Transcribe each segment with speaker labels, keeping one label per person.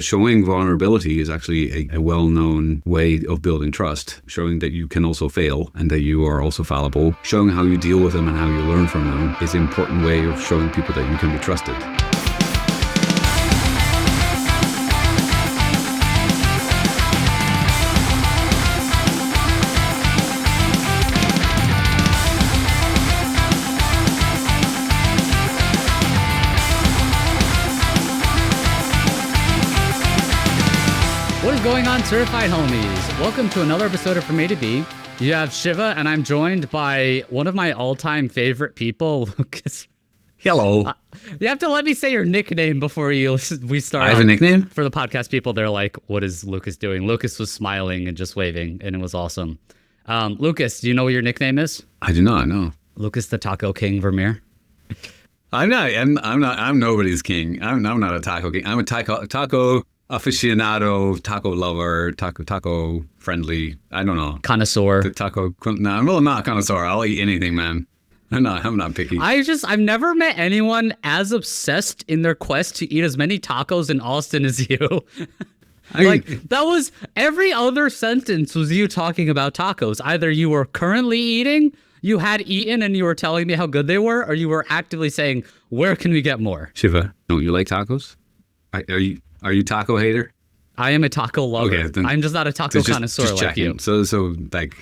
Speaker 1: Showing vulnerability is actually a well-known way of building trust, showing that you can also fail and that you are also fallible. Showing how you deal with them and how you learn from them is an important way of showing people that you can be trusted.
Speaker 2: What is going on, certified homies? Welcome to another episode of From A to B. You have Shiva, and I'm joined by one of my all-time favorite people, Lukas.
Speaker 1: Hello.
Speaker 2: You have to let me say your nickname before we start.
Speaker 1: I have a nickname?
Speaker 2: For the podcast people, they're like, what is Lukas doing? Lukas was smiling and just waving, and it was awesome. Lukas, do you know what your nickname is?
Speaker 1: I do not know.
Speaker 2: Lukas the Taco King Vermeer.
Speaker 1: I'm nobody's king. I'm not a taco king. I'm a taco aficionado, taco lover, taco friendly. I don't know.
Speaker 2: Connoisseur.
Speaker 1: I'm not a connoisseur. I'll eat anything, man. I'm not picky.
Speaker 2: I've never met anyone as obsessed in their quest to eat as many tacos in Austin as you. That was every other sentence was you talking about tacos. Either you were currently eating, you had eaten and you were telling me how good they were, or you were actively saying, where can we get more?
Speaker 1: Shiva, don't you like tacos? Are you taco hater?
Speaker 2: I am a taco lover.
Speaker 1: Okay, then,
Speaker 2: I'm just not a taco connoisseur
Speaker 1: just
Speaker 2: like you.
Speaker 1: So like,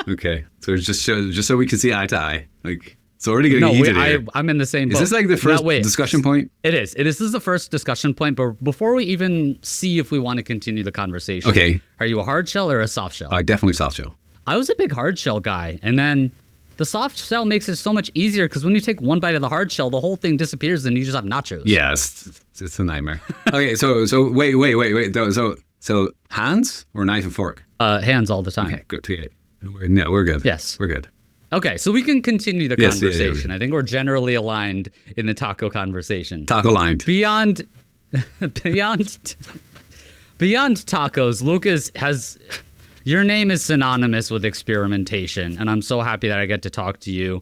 Speaker 1: okay. So it's just so we can see eye to eye. Like, it's already getting heated here.
Speaker 2: I'm in the same boat.
Speaker 1: Is this like the first discussion point?
Speaker 2: It is. This is the first discussion point, but before we even see if we want to continue the conversation.
Speaker 1: Okay.
Speaker 2: Are you a hard shell or a soft shell?
Speaker 1: Definitely soft shell.
Speaker 2: I was a big hard shell guy, and then the soft shell makes it so much easier because when you take one bite of the hard shell, the whole thing disappears and you just have nachos.
Speaker 1: Yeah, it's a nightmare. Okay, so wait. So hands or knife and fork?
Speaker 2: Hands all the time.
Speaker 1: Okay, good. We're good.
Speaker 2: Yes.
Speaker 1: We're good.
Speaker 2: Okay, so we can continue the conversation.
Speaker 1: Yeah.
Speaker 2: I think we're generally aligned in the taco conversation.
Speaker 1: Taco lined.
Speaker 2: Beyond tacos, Lukas has... Your name is synonymous with experimentation, and I'm so happy that I get to talk to you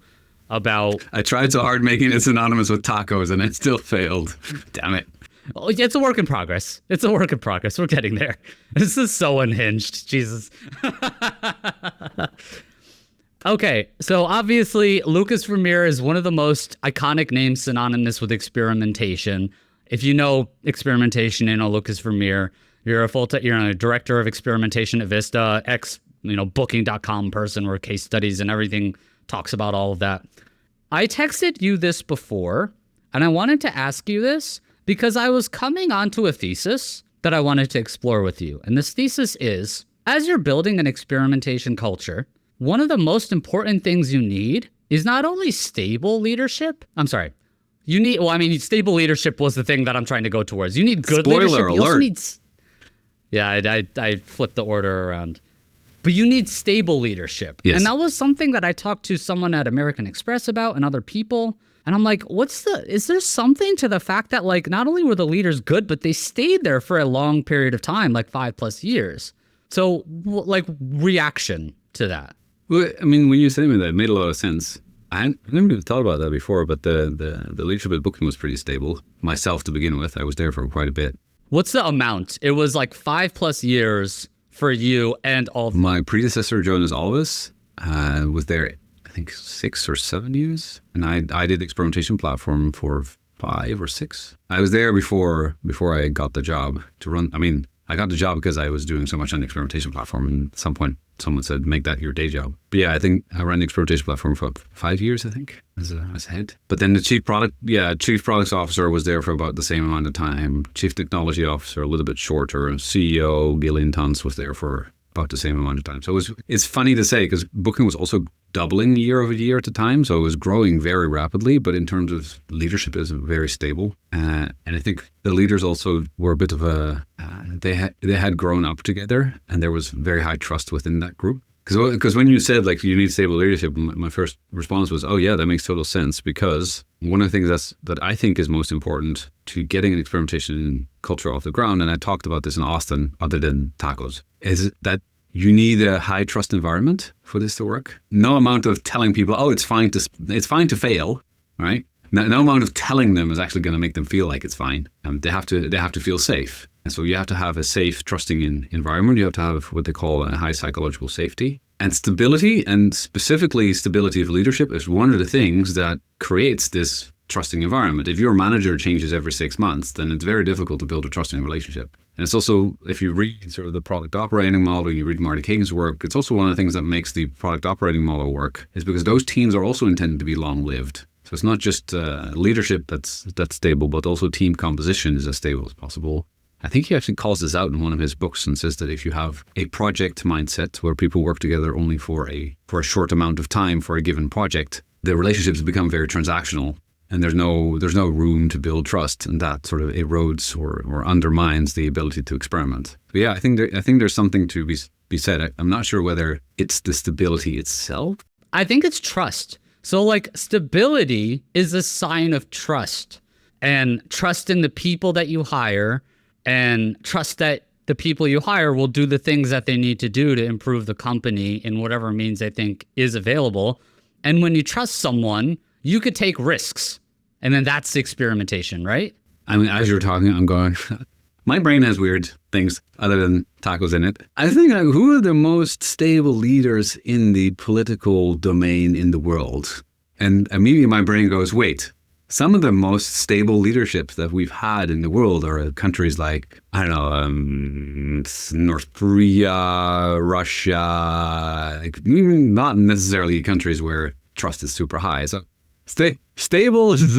Speaker 2: about...
Speaker 1: I tried so hard making it synonymous with tacos, and it still failed. Damn it.
Speaker 2: Oh, it's a work in progress. We're getting there. This is so unhinged. Jesus. Okay, so obviously, Lukas Vermeer is one of the most iconic names synonymous with experimentation. If you know experimentation, you know Lukas Vermeer. You're a director of experimentation at Vista, booking.com person where case studies and everything talks about all of that. I texted you this before, and I wanted to ask you this because I was coming onto a thesis that I wanted to explore with you. And this thesis is, as you're building an experimentation culture, one of the most important things you need is not only stable leadership. Stable leadership was the thing that I'm trying to go towards. You need good leadership.
Speaker 1: Spoiler alert.
Speaker 2: You also need... Yeah, I flipped the order around. But you need stable leadership.
Speaker 1: Yes.
Speaker 2: And that was something that I talked to someone at American Express about and other people. And I'm like, is there something to the fact that not only were the leaders good, but they stayed there for a long period of time, 5+ years. So reaction to that.
Speaker 1: Well, I mean, when you said that, it made a lot of sense. I never even thought about that before, but the leadership at Booking was pretty stable. Myself to begin with, I was there for quite a bit.
Speaker 2: What's the amount? It was 5+ years for you and all.
Speaker 1: My predecessor, Jonas Alves, was there, I think, 6 or 7 years. And I did the experimentation platform for 5 or 6. I was there before I got the job to run. I mean, I got the job because I was doing so much on the experimentation platform. And at some point, someone said, make that your day job. But yeah, I think I ran the experimentation platform for 5 years, I think, as head. But then the chief products officer was there for about the same amount of time. Chief technology officer, a little bit shorter. CEO, Gillian Tuns, was there for about the same amount of time. So it's funny to say because Booking was also doubling year over year at the time. So it was growing very rapidly. But in terms of leadership, it was very stable. And I think the leaders also were a bit of they had grown up together and there was very high trust within that group. Because when you said you need stable leadership, my first response was, oh yeah, that makes total sense. Because one of the things that I think is most important to getting an experimentation culture off the ground, and I talked about this in Austin, other than tacos, is that you need a high trust environment for this to work. No amount of telling people, oh, it's fine to fail, right? No amount of telling them is actually going to make them feel like it's fine. They have to feel safe. And so you have to have a safe, trusting environment. You have to have what they call a high psychological safety. And stability, and specifically stability of leadership, is one of the things that creates this trusting environment. If your manager changes every 6 months, then it's very difficult to build a trusting relationship. And it's also, if you read sort of the product operating model, you read Marty Kagan's work, it's also one of the things that makes the product operating model work, is because those teams are also intended to be long-lived. So it's not just leadership that's stable, but also team composition is as stable as possible. I think he actually calls this out in one of his books and says that if you have a project mindset where people work together only for a short amount of time for a given project, the relationships become very transactional, and there's no room to build trust, and that sort of erodes or undermines the ability to experiment. But yeah, I think there's something to be said. I'm not sure whether it's the stability itself.
Speaker 2: I think it's trust. So like stability is a sign of trust, and trust in the people that you hire, and trust that the people you hire will do the things that they need to do to improve the company in whatever means they think is available. And when you trust someone, you could take risks. And then that's the experimentation, right?
Speaker 1: I mean, as you're talking, I'm going, my brain has weird things other than tacos in it. I think, who are the most stable leaders in the political domain in the world? And immediately my brain goes, wait, some of the most stable leaderships that we've had in the world are countries like, I don't know, North Korea, Russia, like, not necessarily countries where trust is super high. So stable is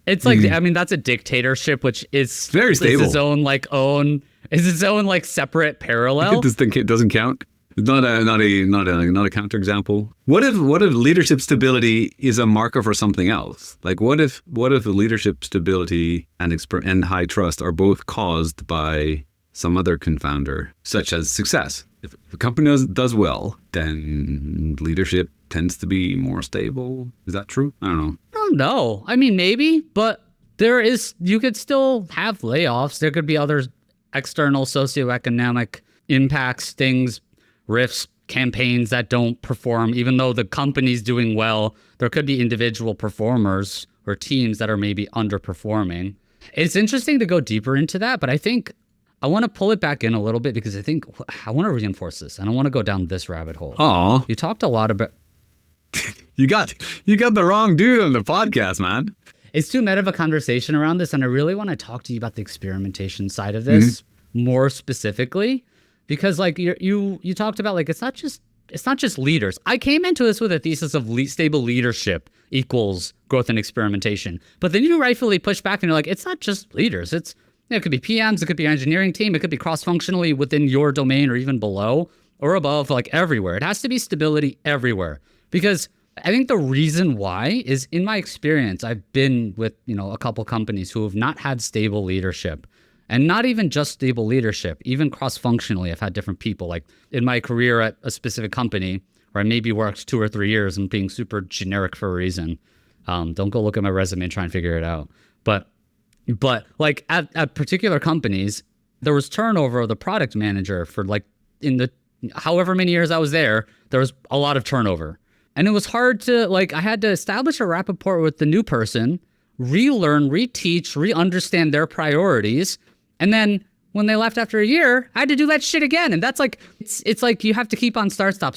Speaker 2: it's like, I mean, that's a dictatorship, which is
Speaker 1: very stable.
Speaker 2: It's its own like separate parallel.
Speaker 1: It doesn't count. It's not a counterexample. What if leadership stability is a marker for something else? Like what if the leadership stability and high trust are both caused by some other confounder, such as success? If a company does well, then leadership tends to be more stable. Is that true? I don't know.
Speaker 2: I don't know. I mean, maybe, but you could still have layoffs. There could be other external socioeconomic impacts, things, rifts, campaigns that don't perform. Even though the company's doing well, there could be individual performers or teams that are maybe underperforming. It's interesting to go deeper into that, but I think I want to pull it back in a little bit because I want to reinforce this. I don't want to go down this rabbit hole.
Speaker 1: Oh,
Speaker 2: you talked a lot about.
Speaker 1: you got the wrong dude on the podcast, man.
Speaker 2: It's too meta of a conversation around this, and I really want to talk to you about the experimentation side of this more specifically, because like you talked about, like it's not just leaders. I came into this with a thesis of stable leadership equals growth and experimentation, but then you rightfully push back and you're like, it's not just leaders. It could be PMs, it could be engineering team, it could be cross-functionally within your domain or even below or above, like everywhere. It has to be stability everywhere. Because I think the reason why is, in my experience, I've been with, a couple companies who have not had stable leadership. And not even just stable leadership, even cross-functionally, I've had different people. Like in my career at a specific company where I maybe worked 2 or 3 years and being super generic for a reason. Don't go look at my resume and try and figure it out. But like at particular companies, there was turnover of the product manager for like in the however many years I was there was a lot of turnover. And it was hard to I had to establish a rapport with the new person, relearn, reteach, re-understand their priorities. And then when they left after a year, I had to do that shit again. And that's like, it's like you have to keep on start, stop.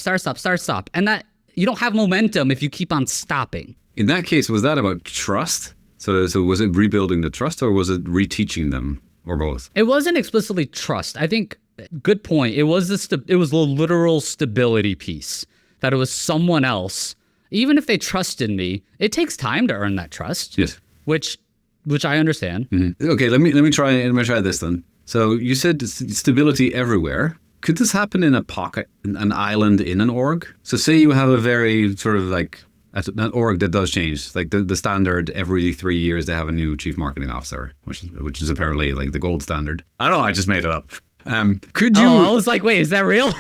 Speaker 2: And that you don't have momentum if you keep on stopping.
Speaker 1: In that case, was that about trust? So was it rebuilding the trust or was it reteaching them or both?
Speaker 2: It wasn't explicitly trust. I think, good point. It was the literal stability piece, that it was someone else. Even if they trusted me, it takes time to earn that trust.
Speaker 1: Yes.
Speaker 2: Which I understand.
Speaker 1: Mm-hmm. Okay, let me try this then. So you said stability everywhere. Could this happen in a pocket, an island in an org? So say you have a very sort of like an org that does change, like the standard every 3 years they have a new chief marketing officer, which is apparently like the gold standard. I don't know, I just made it up. Could you?
Speaker 2: Oh, I was like, wait, is that real?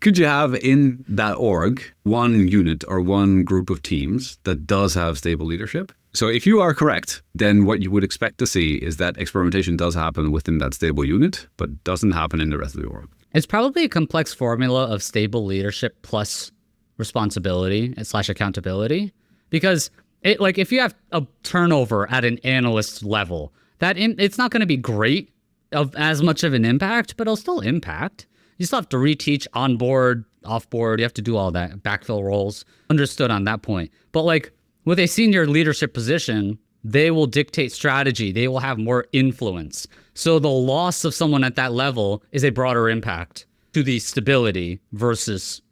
Speaker 1: Could you have in that org one unit or one group of teams that does have stable leadership? So if you are correct, then what you would expect to see is that experimentation does happen within that stable unit, but doesn't happen in the rest of the org.
Speaker 2: It's probably a complex formula of stable leadership plus responsibility / accountability, because if you have a turnover at an analyst level, it's not going to be great of as much of an impact, but it'll still impact. You still have to reteach on board, off board. You have to do all that, backfill roles. Understood on that point. But like with a senior leadership position, they will dictate strategy. They will have more influence. So the loss of someone at that level is a broader impact to the stability versus,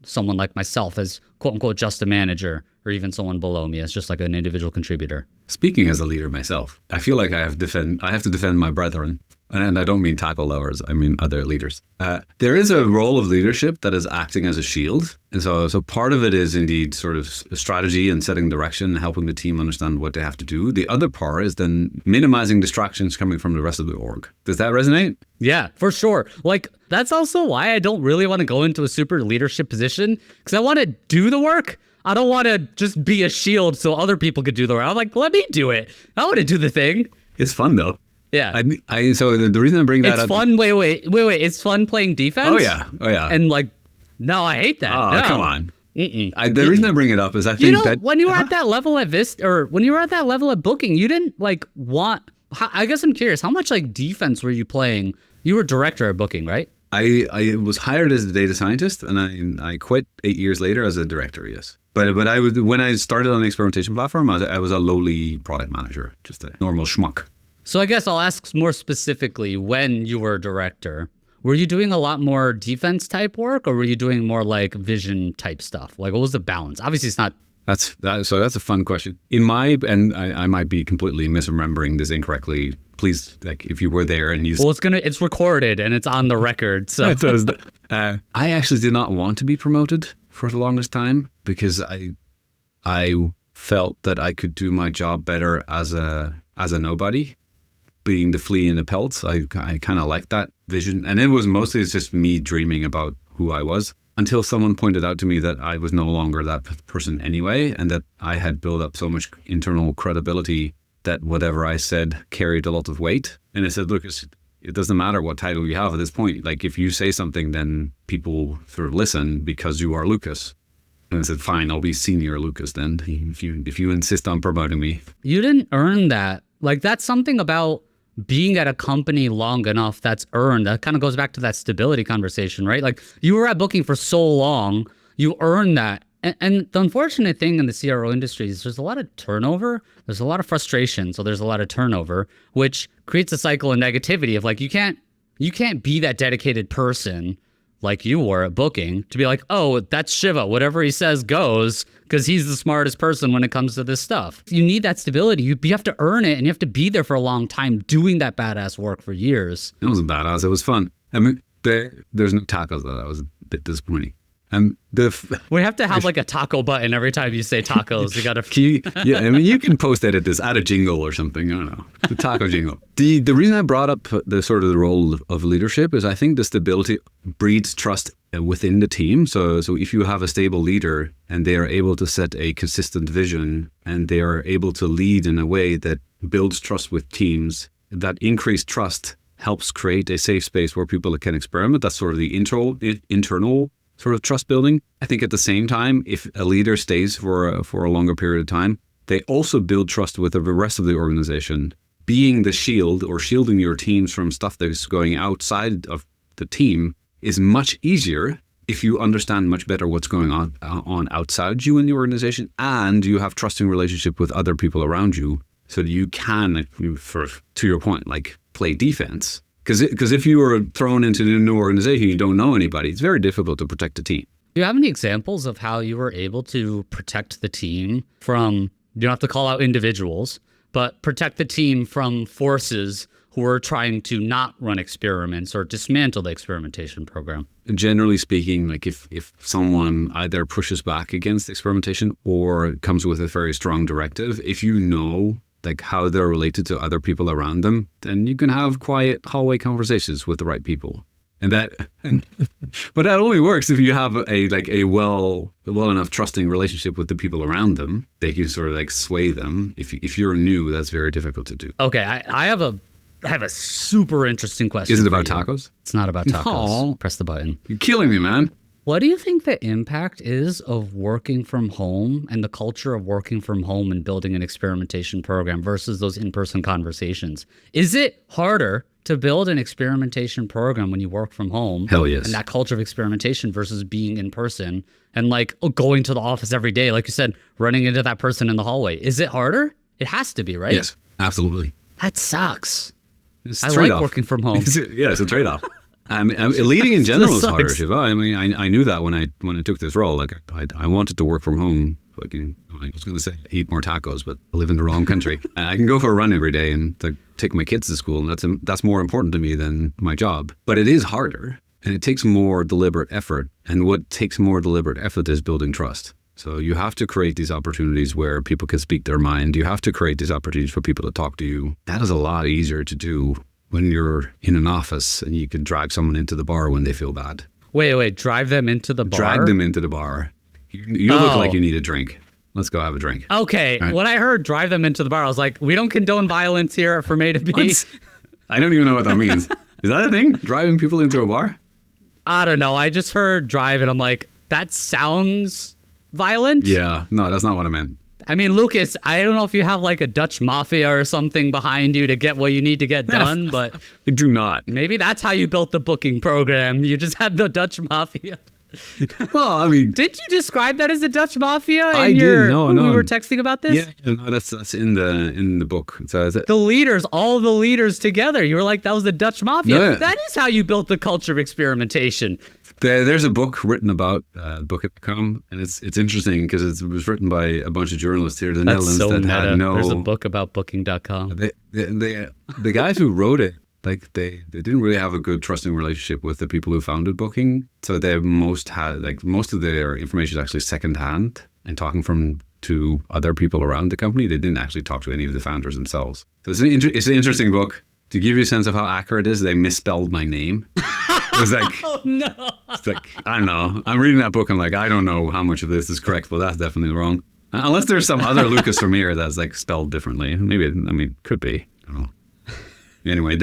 Speaker 2: someone like myself as quote unquote just a manager, or even someone below me as just like an individual contributor.
Speaker 1: Speaking as a leader myself, I feel like I have to defend my brethren. And I don't mean tackle lowers, I mean other leaders. There is a role of leadership that is acting as a shield. And so part of it is indeed sort of strategy and setting direction, helping the team understand what they have to do. The other part is then minimizing distractions coming from the rest of the org. Does that resonate?
Speaker 2: Yeah, for sure. Like, that's also why I don't really want to go into a super leadership position, because I want to do the work. I don't want to just be a shield so other people could do the work. I'm like, let me do it. I want to do the thing.
Speaker 1: It's fun though.
Speaker 2: Yeah.
Speaker 1: So the reason I bring that up.
Speaker 2: It's fun. Wait. It's fun playing defense.
Speaker 1: Oh yeah.
Speaker 2: And like, no, I hate that.
Speaker 1: Oh,
Speaker 2: no.
Speaker 1: come on. The reason I bring it up is I think that
Speaker 2: when you were at that level at Vista, or when you were at that level at Booking, you didn't like want. I guess I'm curious, how much like defense were you playing? You were director at Booking, right?
Speaker 1: I was hired as a data scientist, and I quit 8 years later as a director. Yes, but I was, when I started on the experimentation platform, I was a lowly product manager, just a normal schmuck.
Speaker 2: So I guess I'll ask more specifically, when you were a director, were you doing a lot more defense type work, or were you doing more like vision type stuff? Like, what was the balance? Obviously, it's not. So that's a fun question. I might be completely misremembering this incorrectly. Please, like, if you were there and you. Well, it's recorded and it's on the record. So
Speaker 1: I actually did not want to be promoted for the longest time because I felt that I could do my job better as a nobody. Being the flea in the pelts, I kind of liked that vision. And it was mostly just me dreaming about who I was, until someone pointed out to me that I was no longer that person anyway, and that I had built up so much internal credibility that whatever I said carried a lot of weight. And I said, look, it doesn't matter what title you have at this point. Like, if you say something, then people sort of listen because you are Lukas. And I said, fine, I'll be senior Lukas then, if you insist on promoting me.
Speaker 2: You didn't earn that. Like, that's something about being at a company long enough that's earned. That kind of goes back to that stability conversation, right? Like, you were at Booking for so long, you earned that. And the unfortunate thing in the CRO industry is there's a lot of turnover. There's a lot of frustration. So there's a lot of turnover, which creates a cycle of negativity of like, you can't be that dedicated person like you were at Booking to be like, oh, that's Shiva. Whatever he says goes, because he's the smartest person when it comes to this stuff. You need that stability. You have to earn it, and you have to be there for a long time doing that badass work for years.
Speaker 1: It wasn't badass. It was fun. I mean, there's no tacos though. That was a bit disappointing.
Speaker 2: We have to have like a taco button every time you say tacos. You gotta.
Speaker 1: Yeah, I mean, you can post edit this, add a jingle or something. I don't know, the taco jingle. The reason I brought up the role of leadership is I think the stability breeds trust within the team. So if you have a stable leader and they are able to set a consistent vision and they are able to lead in a way that builds trust with teams, that increased trust helps create a safe space where people can experiment. That's sort of the internal sort of trust building. I think at the same time, if a leader stays for a longer period of time, they also build trust with the rest of the organization. Being the shield or shielding your teams from stuff that is going outside of the team is much easier if you understand much better what's going on outside you in the organization, and you have trusting relationship with other people around you, so that you can, to your point, like, play defense. Because if you are thrown into a new organization, you don't know anybody, it's very difficult to protect the team.
Speaker 2: Do you have any examples of how you were able to protect the team from, you don't have to call out individuals, but protect the team from forces who are trying to not run experiments or dismantle the experimentation program?
Speaker 1: Generally speaking, like if someone either pushes back against experimentation or comes with a very strong directive, if you know like how they're related to other people around them, then you can have quiet hallway conversations with the right people. But that only works if you have a well enough trusting relationship with the people around them. They can sort of like sway them. If you're new, that's very difficult to do.
Speaker 2: Okay, I have a super interesting question.
Speaker 1: Is it about tacos?
Speaker 2: It's not about tacos.
Speaker 1: No.
Speaker 2: Press the button.
Speaker 1: You're killing me, man.
Speaker 2: What do you think the impact is of working from home and the culture of working from home and building an experimentation program versus those in-person conversations? Is it harder to build an experimentation program when you work from home?
Speaker 1: Hell yes.
Speaker 2: And that culture of experimentation versus being in person and like going to the office every day, like you said, running into that person in the hallway. Is it harder? It has to be, right?
Speaker 1: Yes, absolutely.
Speaker 2: That sucks.
Speaker 1: It's
Speaker 2: I like working from home.
Speaker 1: It's a trade-off. Leading in general is harder,
Speaker 2: sucks.
Speaker 1: Shiva. I mean, I knew that when I took this role. Like, I wanted to work from home. Like, I was going to say eat more tacos, but I live in the wrong country. I can go for a run every day and take my kids to school, and that's more important to me than my job. But it is harder, and it takes more deliberate effort. And what takes more deliberate effort is building trust. So you have to create these opportunities where people can speak their mind. You have to create these opportunities for people to talk to you. That is a lot easier to do when you're in an office and you can drag someone into the bar when they feel bad.
Speaker 2: Wait, drive them into the bar?
Speaker 1: Drag them into the bar. You look like you need a drink. Let's go have a drink.
Speaker 2: Okay, right. When I heard drive them into the bar, I was like, we don't condone violence here from A to B.
Speaker 1: What? I don't even know what that means. Is that a thing? Driving people into a bar?
Speaker 2: I don't know. I just heard drive and I'm like, that sounds violent.
Speaker 1: Yeah, no, that's not what I meant.
Speaker 2: I mean, Lukas, I don't know if you have like a Dutch Mafia or something behind you to get what you need to get done, but
Speaker 1: I do not.
Speaker 2: Maybe that's how you built the booking program. You just had the Dutch Mafia.
Speaker 1: Well, I mean,
Speaker 2: did you describe that as a Dutch Mafia?
Speaker 1: I did. No.
Speaker 2: We were texting about this.
Speaker 1: Yeah, no, that's in the book. So
Speaker 2: the leaders, all the leaders together. You were like, that was the Dutch Mafia.
Speaker 1: No.
Speaker 2: That is how you built the culture of experimentation.
Speaker 1: There's a book written about Booking.com, and it's interesting because it was written by a bunch of journalists here in the Netherlands
Speaker 2: so
Speaker 1: that
Speaker 2: meta.
Speaker 1: had no.
Speaker 2: There's a book about Booking.com.
Speaker 1: The guys who wrote it, like they didn't really have a good trusting relationship with the people who founded Booking. So they most of their information is actually secondhand and talking to other people around the company. They didn't actually talk to any of the founders themselves. So it's an interesting book. To give you a sense of how accurate it is, they misspelled my name. It was like,
Speaker 2: oh no.
Speaker 1: It's like, I don't know. I'm reading that book. I'm like, I don't know how much of this is correct, but that's definitely wrong. Unless there's some other Lukas Vermeer that's like spelled differently. Maybe, could be. I don't know. Anyway,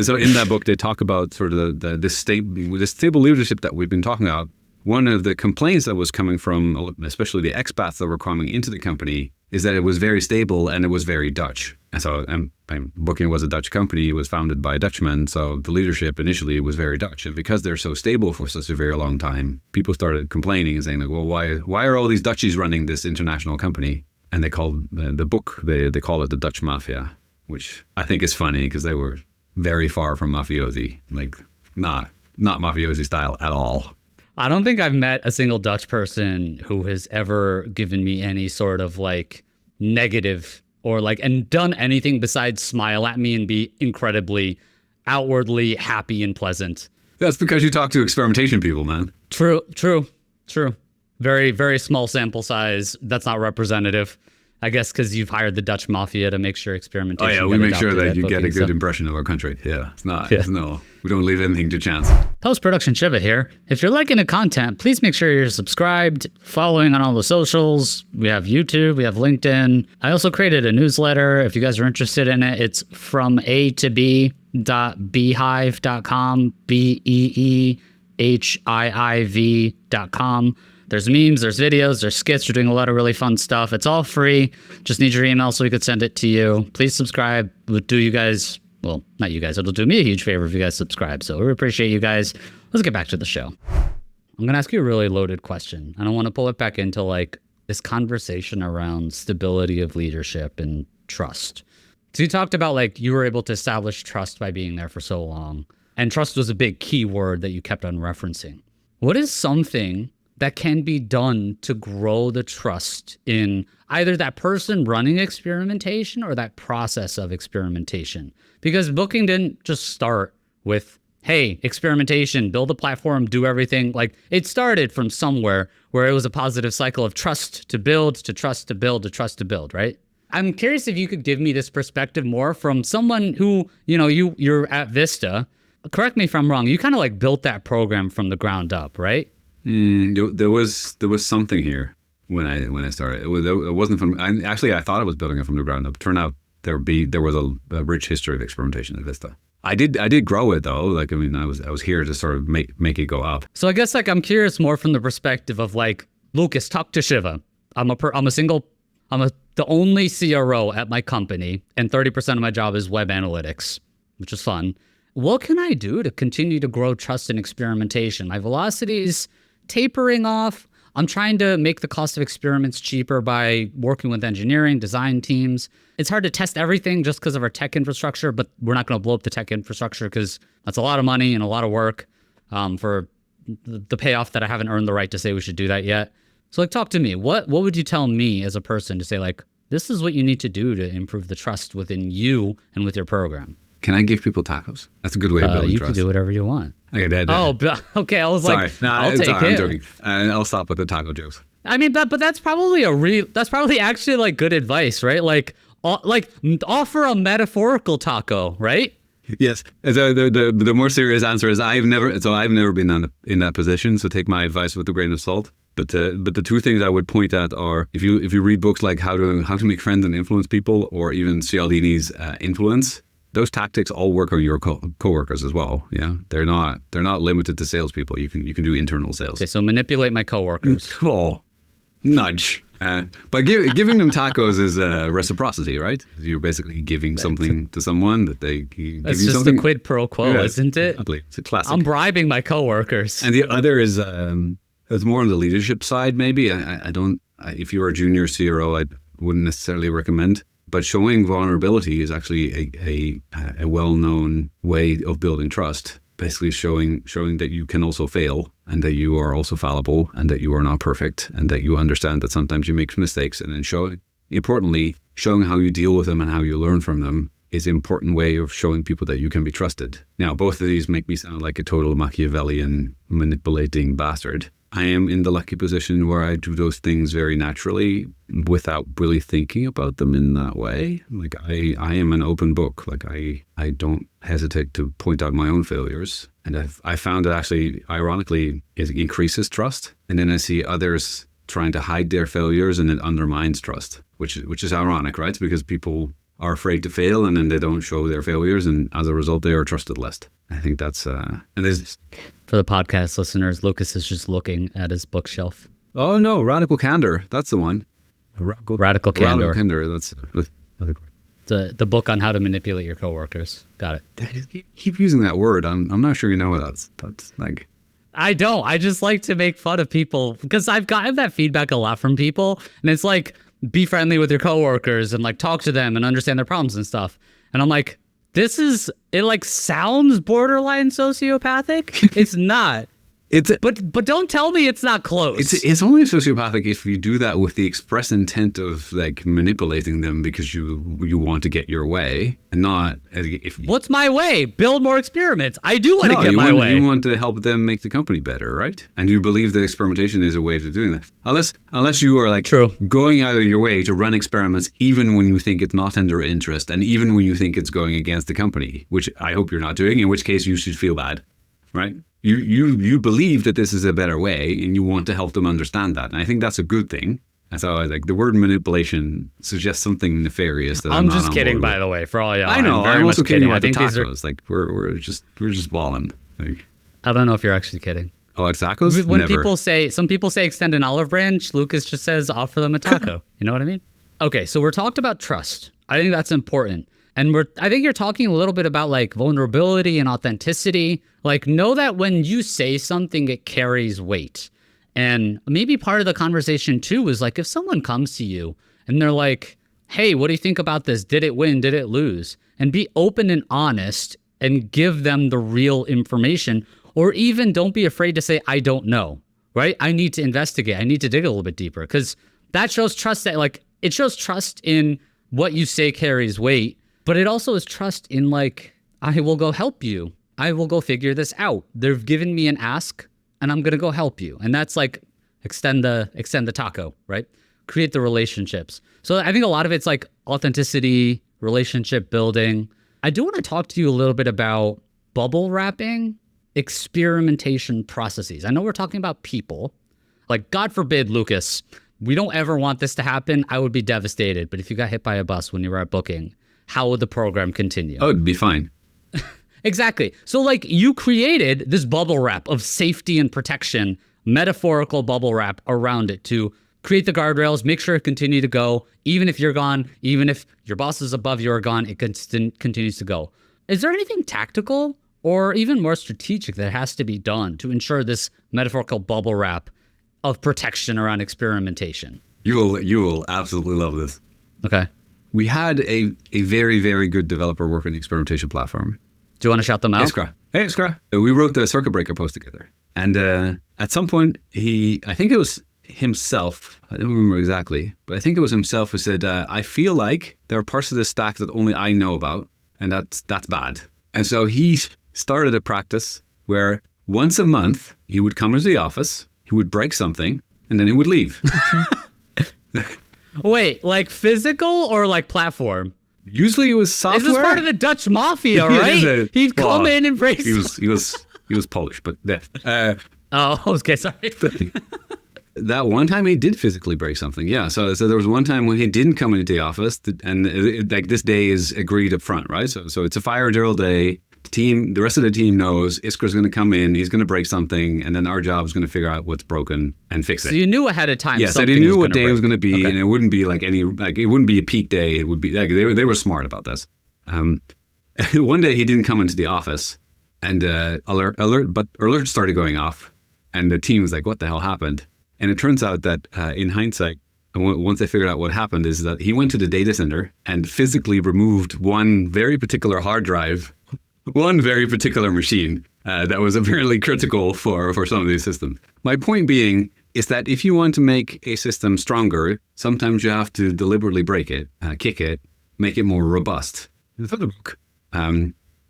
Speaker 1: so in that book, they talk about sort of this stable leadership that we've been talking about. One of the complaints that was coming from, especially the expats that were coming into the company, is that it was very stable and it was very Dutch. And so Booking was a Dutch company. It was founded by Dutchmen. So the leadership initially was very Dutch. And because they're so stable for such a very long time, people started complaining and saying, like, well, why are all these Dutchies running this international company? And they called the book, they call it the Dutch Mafia, which I think is funny because they were very far from mafiosi, like not mafiosi style at all.
Speaker 2: I don't think I've met a single Dutch person who has ever given me any sort of like negative or like and done anything besides smile at me and be incredibly outwardly happy and pleasant.
Speaker 1: That's because you talk to experimentation people, man.
Speaker 2: True. Very, very small sample size. That's not representative. I guess because you've hired the Dutch Mafia to make sure experimentation.
Speaker 1: Oh yeah, we make sure that you get a good impression of our country. Yeah, we don't leave anything to chance.
Speaker 2: Post-production Shiva here. If you're liking the content, please make sure you're subscribed, following on all the socials. We have YouTube, we have LinkedIn. I also created a newsletter. If you guys are interested in it, it's from A to B.beehive.com, BEEHIIV.com. There's memes, there's videos, there's skits. We're doing a lot of really fun stuff. It's all free. Just need your email so we could send it to you. Please subscribe. It'll do you guys, well, not you guys. It'll do me a huge favor if you guys subscribe. So we appreciate you guys. Let's get back to the show. I'm going to ask you a really loaded question. And I want to pull it back into like this conversation around stability of leadership and trust. So you talked about like you were able to establish trust by being there for so long. And trust was a big key word that you kept on referencing. What is something that can be done to grow the trust in either that person running experimentation or that process of experimentation? Because Booking didn't just start with, hey, experimentation, build a platform, do everything. Like it started from somewhere where it was a positive cycle of trust to build, to trust to build, to trust to build, right? I'm curious if you could give me this perspective more from someone who, you're at Vista. Correct me if I'm wrong. You kind of like built that program from the ground up, right?
Speaker 1: There was something here when I started. It wasn't from. I thought I was building it from the ground up. Turned out there was a rich history of experimentation at Vista. I did grow it though. Like, I mean, I was here to sort of make it go up.
Speaker 2: So I guess like I'm curious more from the perspective of like, Lukas, talk to Shiva. I'm the only CRO at my company, and 30% of my job is web analytics, which is fun. What can I do to continue to grow trust and experimentation? My velocity is tapering off. I'm trying to make the cost of experiments cheaper by working with engineering, design teams. It's hard to test everything just because of our tech infrastructure, but we're not going to blow up the tech infrastructure because that's a lot of money and a lot of work for the payoff that I haven't earned the right to say we should do that yet. So like, talk to me. What would you tell me as a person to say like, this is what you need to do to improve the trust within you and with your program?
Speaker 1: Can I give people tacos? That's a good way of building
Speaker 2: you
Speaker 1: trust.
Speaker 2: You can do whatever you want.
Speaker 1: Okay,
Speaker 2: okay. I was
Speaker 1: sorry.
Speaker 2: like,
Speaker 1: No,
Speaker 2: I'll take it.
Speaker 1: I'm joking. I'll stop with the taco jokes.
Speaker 2: I mean, but that's probably actually like good advice, right? Like offer a metaphorical taco, right?
Speaker 1: Yes. So the more serious answer is I've never been in that position. So take my advice with a grain of salt. But the two things I would point at are if you read books like How to Make Friends and Influence People, or even Cialdini's Influence, those tactics all work on your coworkers as well. Yeah, they're not limited to salespeople. You can do internal sales.
Speaker 2: Okay, so manipulate my coworkers.
Speaker 1: Oh, nudge. But giving them tacos is reciprocity, right? You're basically giving something to someone that they give you something.
Speaker 2: That's just a quid pro quo, isn't it?
Speaker 1: Exactly. It's a classic.
Speaker 2: I'm bribing my coworkers.
Speaker 1: And the other is it's more on the leadership side. Maybe I don't. If you're a junior CRO, I wouldn't necessarily recommend. But showing vulnerability is actually a well-known way of building trust. Basically showing that you can also fail, and that you are also fallible, and that you are not perfect, and that you understand that sometimes you make mistakes. And then showing how you deal with them and how you learn from them is an important way of showing people that you can be trusted. Now, both of these make me sound like a total Machiavellian manipulating bastard. I am in the lucky position where I do those things very naturally without really thinking about them in that way. Like I am an open book. Like I don't hesitate to point out my own failures. And I found that actually, ironically, it increases trust. And then I see others trying to hide their failures, and it undermines trust, which is ironic, right? Because people are afraid to fail, and then they don't show their failures, and as a result, they are trusted less. I think that's and there's.
Speaker 2: For the podcast listeners, Lukas is just looking at his bookshelf.
Speaker 1: Oh no, Radical Candor. That's the one.
Speaker 2: Radical Candor.
Speaker 1: Radical Candor. That's
Speaker 2: the book on how to manipulate your coworkers. Got it.
Speaker 1: Keep using that word. I'm not sure you know what that's like.
Speaker 2: I don't. I just like to make fun of people because I've gotten that feedback a lot from people, and it's like, be friendly with your coworkers and like talk to them and understand their problems and stuff. And I'm like, it like sounds borderline sociopathic. It's not. But don't tell me it's not close.
Speaker 1: It's only sociopathic if you do that with the express intent of like manipulating them because you want to get your way, and not if.
Speaker 2: What's my way? Build more experiments. I do want to get my way.
Speaker 1: You want to help them make the company better, right? And you believe that experimentation is a way of doing that. Unless you are like going out of your way to run experiments, even when you think it's not in their interest, and even when you think it's going against the company, which I hope you're not doing. In which case, you should feel bad, right? You believe that this is a better way, and you want to help them understand that. And I think that's a good thing. And so like the word manipulation suggests something nefarious. That I'm
Speaker 2: just kidding, by the way, for all y'all.
Speaker 1: I know. I'm also kidding about the tacos.
Speaker 2: These are...
Speaker 1: Like we're just balling. Like,
Speaker 2: I don't know if you're actually kidding.
Speaker 1: Oh, it's tacos?
Speaker 2: When
Speaker 1: Never.
Speaker 2: some people say extend an olive branch, Lukas just says offer them a taco. You know what I mean? Okay, so we're talked about trust. I think that's important. And I think you're talking a little bit about like vulnerability and authenticity. Like, know that when you say something, it carries weight. And maybe part of the conversation too is like, if someone comes to you and they're like, hey, what do you think about this? Did it win? Did it lose? And be open and honest and give them the real information. Or even don't be afraid to say, I don't know, right? I need to investigate. I need to dig a little bit deeper, because that shows trust. That like, it shows trust in what you say carries weight. But it also is trust in like, I will go help you. I will go figure this out. They've given me an ask, and I'm going to go help you. And that's like extend the taco, right? Create the relationships. So I think a lot of it's like authenticity, relationship building. I do want to talk to you a little bit about bubble wrapping, experimentation processes. I know we're talking about people. Like, God forbid, Lukas, we don't ever want this to happen. I would be devastated. But if you got hit by a bus when you were at booking, how would the program continue?
Speaker 1: Oh, it'd be fine.
Speaker 2: Exactly. So like you created this bubble wrap of safety and protection, metaphorical bubble wrap around it to create the guardrails, make sure it continue to go. Even if you're gone, even if your boss is above you or gone, it continues to go. Is there anything tactical or even more strategic that has to be done to ensure this metaphorical bubble wrap of protection around experimentation?
Speaker 1: You will absolutely love this.
Speaker 2: Okay.
Speaker 1: We had a very, very good developer work on the experimentation platform.
Speaker 2: Do you want to shout them out?
Speaker 1: Hey, Iskra. We wrote the circuit breaker post together. And at some point, I think it was himself, I don't remember exactly, but I think it was himself who said, I feel like there are parts of this stack that only I know about, and that's bad. And so he started a practice where once a month, he would come into the office, he would break something, and then he would leave.
Speaker 2: Wait, like physical or like platform?
Speaker 1: Usually it was software.
Speaker 2: This is part of the Dutch Mafia, right? He'd come in and break.
Speaker 1: He was Polish, but
Speaker 2: oh, okay, sorry.
Speaker 1: That one time he did physically break something. Yeah. So there was one time when he didn't come into the office, and like this day is agreed up front, right? So it's a fire drill day. The rest of the team knows Iskra's going to come in, he's going to break something, and then our job is going to figure out what's broken and fix it.
Speaker 2: So you knew ahead of time.
Speaker 1: Yes, I knew what day it was going to be, and it wouldn't be like it wouldn't be a peak day. It would be like they were smart about this. One day he didn't come into the office, and alert started going off, and the team was like, "What the hell happened?" And it turns out that in hindsight, once they figured out what happened, is that he went to the data center and physically removed one very particular hard drive. One very particular machine that was apparently critical for some of these systems. My point being is that if you want to make a system stronger, sometimes you have to deliberately break it, kick it, make it more robust. The other book,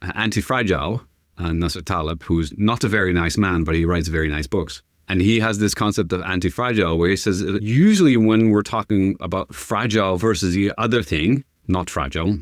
Speaker 1: Anti-Fragile, Nasser Taleb, who's not a very nice man, but he writes very nice books. And he has this concept of anti-fragile where he says, usually when we're talking about fragile versus the other thing, not fragile,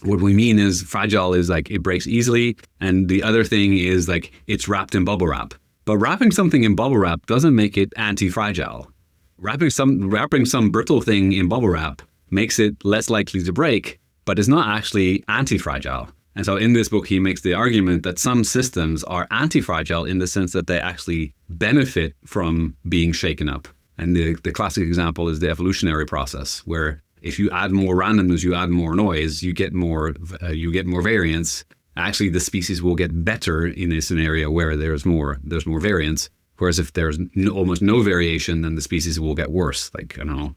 Speaker 1: what we mean is fragile is like it breaks easily, and the other thing is like it's wrapped in bubble wrap. But wrapping something in bubble wrap doesn't make it anti-fragile. Wrapping some brittle thing in bubble wrap makes it less likely to break, but it's not actually anti-fragile. And so in this book, he makes the argument that some systems are anti-fragile in the sense that they actually benefit from being shaken up. And the classic example is the evolutionary process, where if you add more randomness, you add more noise, you get more variance. Actually, the species will get better in a scenario where there's more variance. Whereas if there's almost no variation, then the species will get worse. Like, I don't know,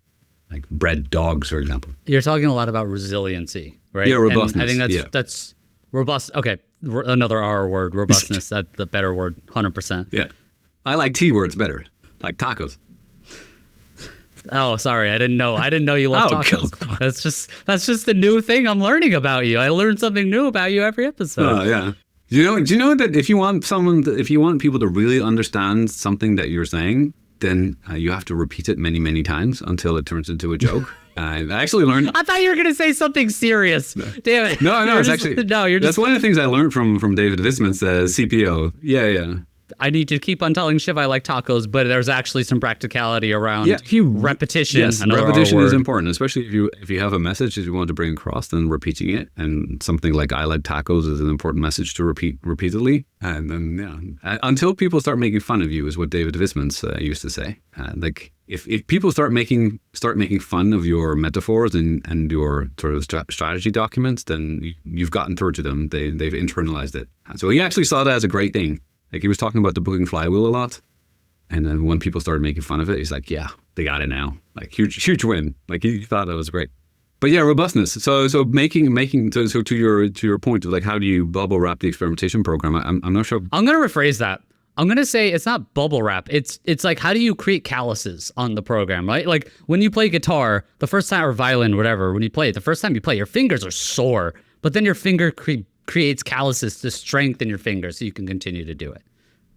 Speaker 1: like bred dogs, for example.
Speaker 2: You're talking a lot about resiliency, right?
Speaker 1: Yeah, robustness.
Speaker 2: And I think that's robust. Okay, another R word, robustness. That's the better word, 100%.
Speaker 1: Yeah, I like T words better, like tacos.
Speaker 2: Oh, sorry. I didn't know you love tacos. That's just the new thing I'm learning about you. I learn something new about you every episode.
Speaker 1: Oh, yeah. Do you know that if you want people to really understand something that you're saying, then you have to repeat it many, many times until it turns into a joke. I actually learned.
Speaker 2: I thought you were going to say something serious. Damn it.
Speaker 1: No, it's actually. No, that's one of the things I learned from David Visman's CPO. Yeah.
Speaker 2: I need to keep on telling Shiva I like tacos, but there's actually some practicality around repetition.
Speaker 1: Yes, repetition is important, especially if you have a message that you want to bring across, then repeating it. And something like I like tacos is an important message to repeat repeatedly. And then, until people start making fun of you is what David Vismans used to say. Like if people start making fun of your metaphors and your sort of strategy documents, then you've gotten through to them. They've internalized it. So he actually saw that as a great thing. Like he was talking about the booking flywheel a lot. And then when people started making fun of it, he's like, yeah, they got it now. Like huge win. Like he thought that was great. But yeah, robustness. So to your point of like, how do you bubble wrap the experimentation program? I'm not sure.
Speaker 2: I'm going to rephrase that. I'm going to say it's not bubble wrap. It's like, how do you create calluses on the program, right? Like when you play guitar, the first time, or violin, whatever, when you play it, the first time you play, your fingers are sore, but then your finger creates calluses to strengthen your fingers so you can continue to do it.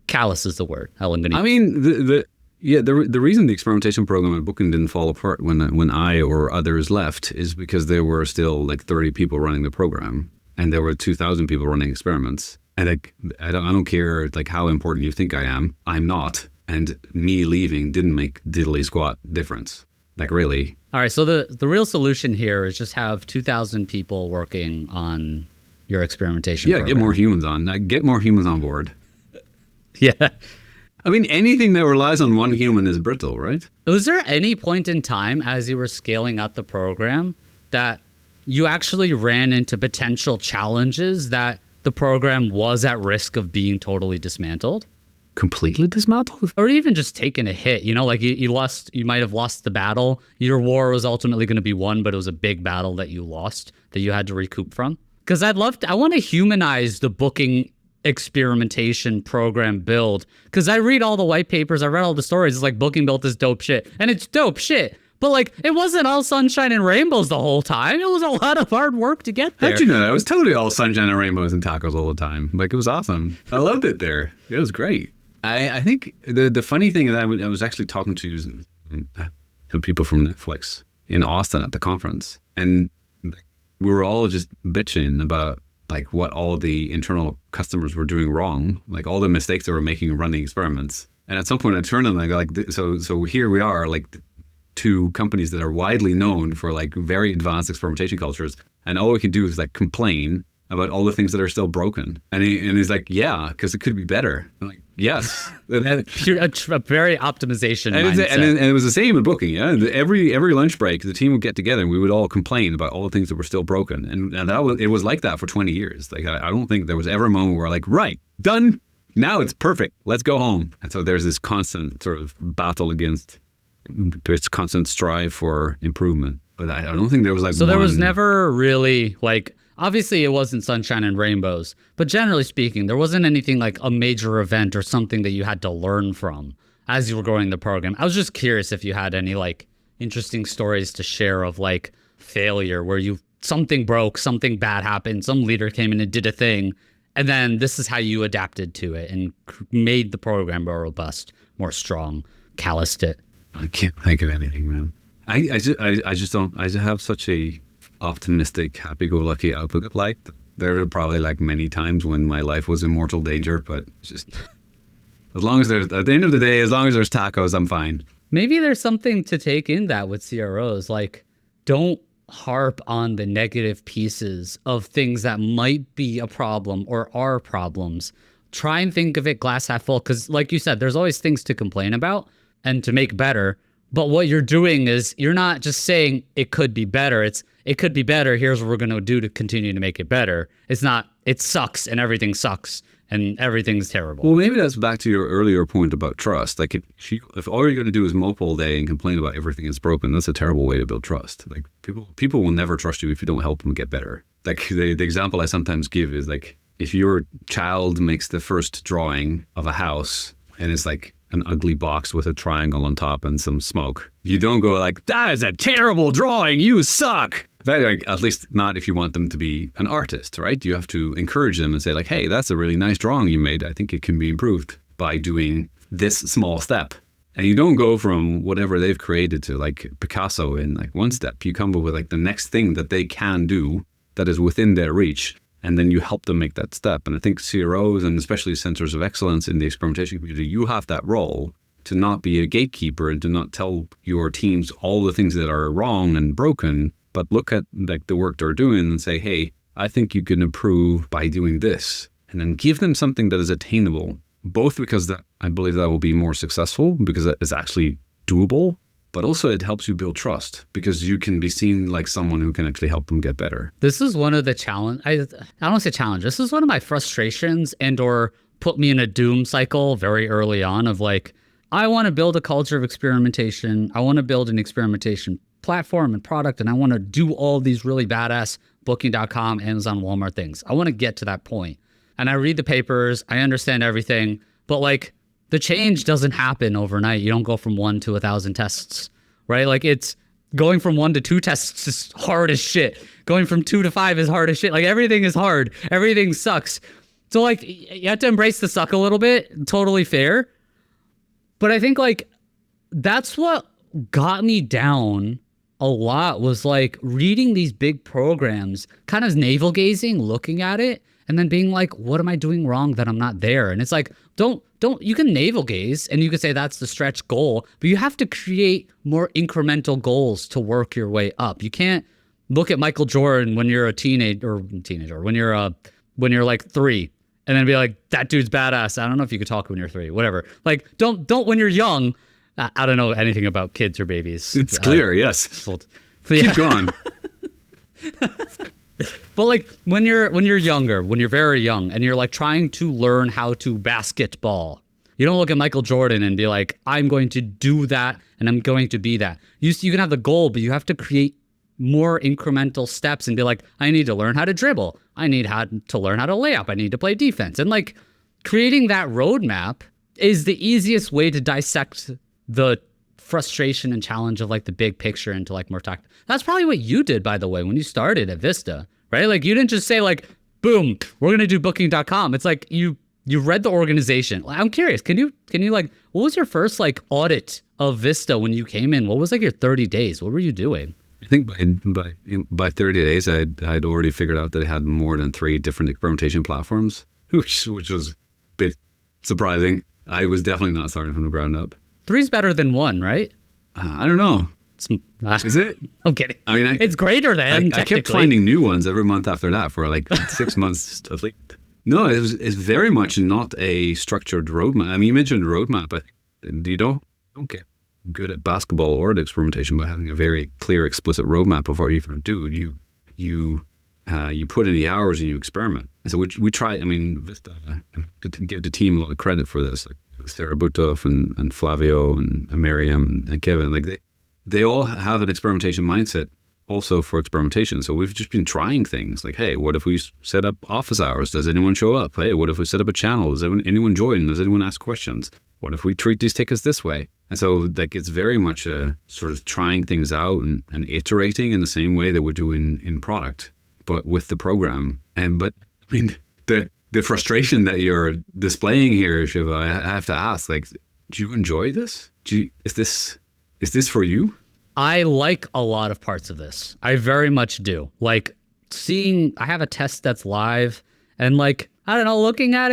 Speaker 2: Callus is the word.
Speaker 1: I mean, the reason the experimentation program at Booking didn't fall apart when I or others left is because there were still like 30 people running the program, and there were 2,000 people running experiments. And like, I don't care like how important you think I am. I'm not. And me leaving didn't make diddly squat difference. Like really.
Speaker 2: All right. So the real solution here is just have 2,000 people working on your experimentation
Speaker 1: Yeah,
Speaker 2: program.
Speaker 1: get more humans on. Get more humans on board.
Speaker 2: Yeah.
Speaker 1: I mean, anything that relies on one human is brittle, right?
Speaker 2: Was there any point in time as you were scaling out the program that you actually ran into potential challenges that the program was at risk of being totally dismantled?
Speaker 1: Completely dismantled?
Speaker 2: Or even just taking a hit, like you might have lost the battle. Your war was ultimately going to be won, but it was a big battle that you lost that you had to recoup from. Because I want to humanize the booking experimentation program build. Because I read all the white papers, I read all the stories. It's like booking built this dope shit, and it's dope shit. But like, it wasn't all sunshine and rainbows the whole time. It was a lot of hard work to get there.
Speaker 1: How'd you know that? It was totally all sunshine and rainbows and tacos all the time. Like, it was awesome. I loved it there. It was great. I think the funny thing is I was actually talking to people from Netflix in Austin at the conference, and we were all just bitching about like what all the internal customers were doing wrong, like all the mistakes they were making running experiments. And at some point I turned and I go like, so here we are, like two companies that are widely known for like very advanced experimentation cultures, and all we can do is like complain about all the things that are still broken. And he's like, yeah, because it could be better. I'm like, yes.
Speaker 2: You're a very optimization
Speaker 1: and
Speaker 2: mindset.
Speaker 1: And it was the same in booking. Yeah, every lunch break, the team would get together and we would all complain about all the things that were still broken. And it was like that for 20 years. Like I don't think there was ever a moment where like, right, done. Now it's perfect. Let's go home. And so there's this constant sort of battle against this constant strive for improvement. But I don't think there was like.
Speaker 2: So there was never really like. Obviously, it wasn't sunshine and rainbows, but generally speaking, there wasn't anything like a major event or something that you had to learn from as you were growing the program. I was just curious if you had any like interesting stories to share of like failure where something broke, something bad happened, some leader came in and did a thing, and then this is how you adapted to it and made the program more robust, more strong, calloused it.
Speaker 1: I can't think of anything, man. I just don't. I just have such a optimistic, happy-go-lucky outlook at life. There were probably like many times when my life was in mortal danger, but just as long as there's, at the end of the day, as long as there's tacos, I'm fine.
Speaker 2: Maybe there's something to take in that with CROs. Like, don't harp on the negative pieces of things that might be a problem or are problems. Try and think of it glass half full, because like you said, there's always things to complain about and to make better. But what you're doing is you're not just saying it could be better. It could be better. Here's what we're going to do to continue to make it better. It's not, it sucks and everything sucks and everything's terrible.
Speaker 1: Well, maybe that's back to your earlier point about trust. Like if all you're going to do is mope all day and complain about everything that's broken, that's a terrible way to build trust. Like people will never trust you if you don't help them get better. Like the example I sometimes give is like, if your child makes the first drawing of a house and it's like an ugly box with a triangle on top and some smoke, you don't go like, that is a terrible drawing, you suck. Like, at least not if you want them to be an artist, right? You have to encourage them and say like, hey, that's a really nice drawing you made. I think it can be improved by doing this small step. And you don't go from whatever they've created to like Picasso in like one step. You come up with like the next thing that they can do that is within their reach. And then you help them make that step. And I think CROs and especially centers of excellence in the experimentation community, you have that role to not be a gatekeeper and to not tell your teams all the things that are wrong and broken, but look at like the work they're doing and say, hey, I think you can improve by doing this. And then give them something that is attainable, both because that I believe that will be more successful because it is actually doable, but also it helps you build trust because you can be seen like someone who can actually help them get better.
Speaker 2: This is one of the challenge. I don't say challenge. This is one of my frustrations and or put me in a doom cycle very early on of like, I want to build a culture of experimentation. I want to build an experimentation platform and product, and I want to do all these really badass Booking.com, Amazon, Walmart things. I want to get to that point. And I read the papers, I understand everything, but like the change doesn't happen overnight. You don't go from 1 to 1,000 tests, right? Like it's going from 1 to 2 tests is hard as shit. Going from 2 to 5 is hard as shit. Like everything is hard. Everything sucks. So like you have to embrace the suck a little bit. Totally fair. But I think like that's what got me down a lot was like reading these big programs, kind of navel gazing, looking at it and then being like, what am I doing wrong that I'm not there? And it's like, don't, you can navel gaze and you can say that's the stretch goal, but you have to create more incremental goals to work your way up. You can't look at Michael Jordan when you're a teenager, when you're like 3 and then be like, that dude's badass. I don't know if you could talk when you're 3, whatever. Like, don't when you're young. I don't know anything about kids or babies.
Speaker 1: It's clear, yes. Keep going.
Speaker 2: But like when you're younger, when you're very young and you're like trying to learn how to basketball, you don't look at Michael Jordan and be like, I'm going to do that and I'm going to be that. You can have the goal, but you have to create more incremental steps and be like, I need to learn how to dribble. I need to learn how to lay up. I need to play defense. And like creating that roadmap is the easiest way to dissect the frustration and challenge of like the big picture into like more tactical. That's probably what you did, by the way, when you started at Vista, right? Like you didn't just say like, boom, we're going to do booking.com. It's like you read the organization. I'm curious. Can you like, what was your first like audit of Vista when you came in? What was like your 30 days? What were you doing?
Speaker 1: I think by 30 days, I'd already figured out that I had more than 3 different experimentation platforms, which was a bit surprising. I was definitely not starting from the ground up.
Speaker 2: 3's better than 1, right?
Speaker 1: I don't know. Is it?
Speaker 2: I'm kidding.
Speaker 1: I mean,
Speaker 2: it's greater than.
Speaker 1: I kept finding new ones every month after that for like 6 months at least. No, it's very much not a structured roadmap. I mean, you mentioned roadmap, but you don't get good at basketball or at experimentation by having a very clear, explicit roadmap of what you're going to do. You put in the hours and you experiment. And so we try. I mean, Vista, to give the team a lot of credit for this. Like Sarah Butov and Flavio and Miriam and Kevin, like they all have an experimentation mindset also for experimentation. So we've just been trying things like, hey, what if we set up office hours? Does anyone show up? Hey, what if we set up a channel? Does anyone join? Does anyone ask questions? What if we treat these tickets this way? And so like it's very much a sort of trying things out and iterating in the same way that we're doing in product, but with the program. But I mean, the frustration that you're displaying here, Shiva, I have to ask, like, do you enjoy this? Is this for you?
Speaker 2: I like a lot of parts of this. I very much do. Like I have a test that's live and like, I don't know, looking at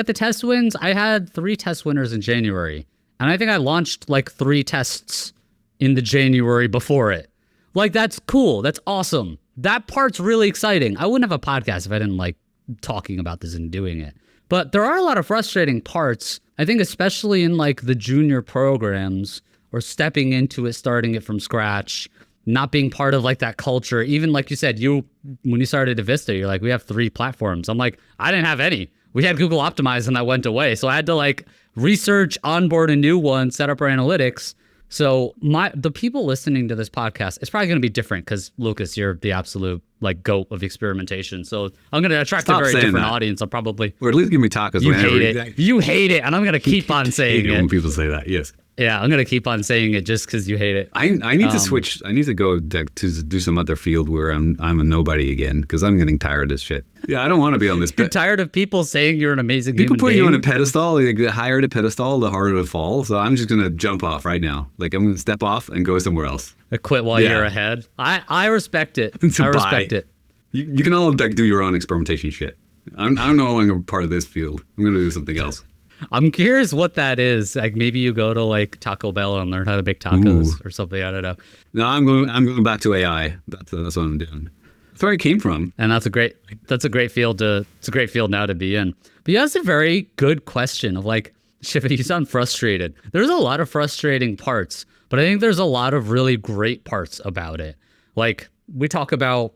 Speaker 2: the test wins, I had 3 test winners in January. And I think I launched like 3 tests in the January before it. Like, that's cool. That's awesome. That part's really exciting. I wouldn't have a podcast if I didn't like talking about this and doing it. But there are a lot of frustrating parts, I think, especially in like the junior programs or stepping into it, starting it from scratch, not being part of like that culture. Even like you said, when you started at Vista, you're like, we have 3 platforms. I'm like, I didn't have any. We had Google Optimize and that went away. So I had to like research, onboard a new one, set up our analytics. So the people listening to this podcast, it's probably going to be different because Lukas, you're the absolute like goat of experimentation. So I'm going to attract a very different audience. I'll probably,
Speaker 1: or at least give me tacos.
Speaker 2: You hate it, and I'm going to keep on saying it
Speaker 1: when people say that. Yes.
Speaker 2: Yeah, I'm going to keep on saying it just because you hate it.
Speaker 1: I need to switch. I need to go to do some other field where I'm a nobody again because I'm getting tired of this shit. Yeah, I don't want to be on this.
Speaker 2: You're tired of people saying you're an amazing
Speaker 1: people
Speaker 2: human
Speaker 1: put
Speaker 2: being.
Speaker 1: you on a pedestal. The higher the pedestal, the harder to fall. So I'm just going to jump off right now. Like I'm going to step off and go somewhere else.
Speaker 2: I quit while you're ahead. I respect it. I respect it.
Speaker 1: You can all like do your own experimentation shit. I'm no longer part of this field. I'm going to do something else.
Speaker 2: I'm curious what that is. Like maybe you go to like Taco Bell and learn how to make tacos or something. I don't know.
Speaker 1: No, I'm going back to AI. That's what I'm doing. That's where I came from.
Speaker 2: And it's a great field now to be in. But yeah, that's a very good question of like, Shiva, you sound frustrated. There's a lot of frustrating parts, but I think there's a lot of really great parts about it. Like we talk about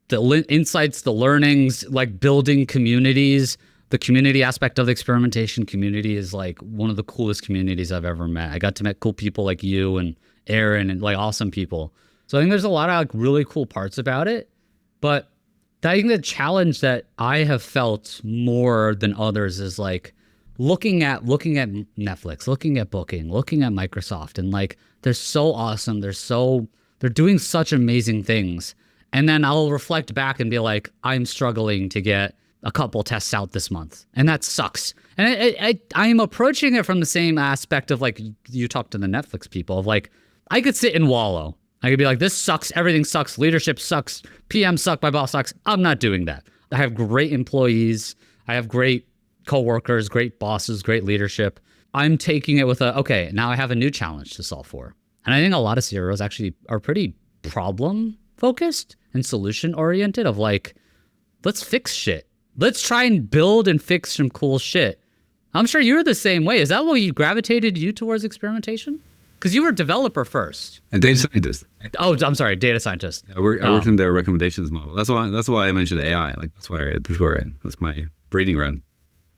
Speaker 2: the insights, the learnings, like building communities. The community aspect of the experimentation community is like one of the coolest communities I've ever met. I got to meet cool people like you and Aaron and like awesome people. So I think there's a lot of like really cool parts about it. But I think the challenge that I have felt more than others is like looking at Netflix, looking at Booking, looking at Microsoft, and like they're so awesome. They're doing such amazing things. And then I'll reflect back and be like, I'm struggling to get a couple tests out this month, and that sucks. And I am approaching it from the same aspect of like you talk to the Netflix people of like, I could sit and wallow. I could be like, this sucks, everything sucks, leadership sucks, PM suck, my boss sucks. I'm not doing that. I have great employees. I have great coworkers, great bosses, great leadership. I'm taking it with okay, now I have a new challenge to solve for. And I think a lot of CROs actually are pretty problem focused and solution oriented of like, let's fix shit. Let's try and build and fix some cool shit. I'm sure you're the same way. Is that what you gravitated you towards experimentation? Because you were a developer first.
Speaker 1: And data scientist.
Speaker 2: Oh, I'm sorry, data scientist.
Speaker 1: I worked in their recommendations model. That's why I mentioned AI. Like that's my breeding ground.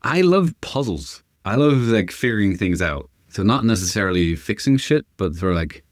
Speaker 1: I love puzzles. I love like figuring things out. So not necessarily fixing shit, but sort of like,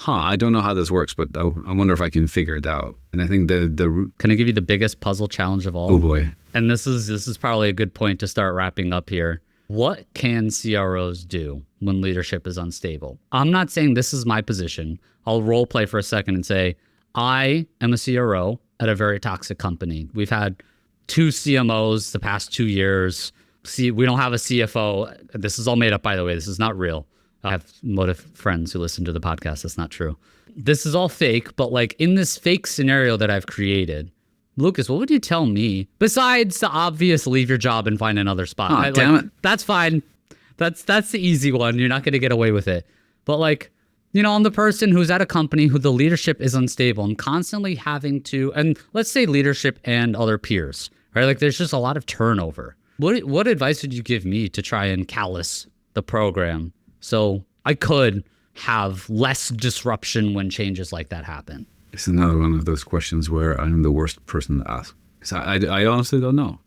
Speaker 1: I don't know how this works, but I wonder if I can figure it out. And I think the
Speaker 2: Can I give you the biggest puzzle challenge of all?
Speaker 1: Oh boy.
Speaker 2: And this is probably a good point to start wrapping up here. What can CROs do when leadership is unstable? I'm not saying this is my position. I'll role play for a second and say, I am a CRO at a very toxic company. We've had 2 CMOs the past 2 years. We don't have a CFO. This is all made up, by the way. This is not real. I have motive friends who listen to the podcast. That's not true. This is all fake, but like in this fake scenario that I've created, Lukas, what would you tell me besides the obvious leave your job and find another spot?
Speaker 1: Damn it.
Speaker 2: That's fine. That's the easy one. You're not going to get away with it. But like, I'm the person who's at a company who the leadership is unstable and constantly having to, and let's say leadership and other peers, right? Like there's just a lot of turnover. What advice would you give me to try and callous the program so I could have less disruption when changes like that happen?
Speaker 1: It's another one of those questions where I'm the worst person to ask. So I honestly don't know.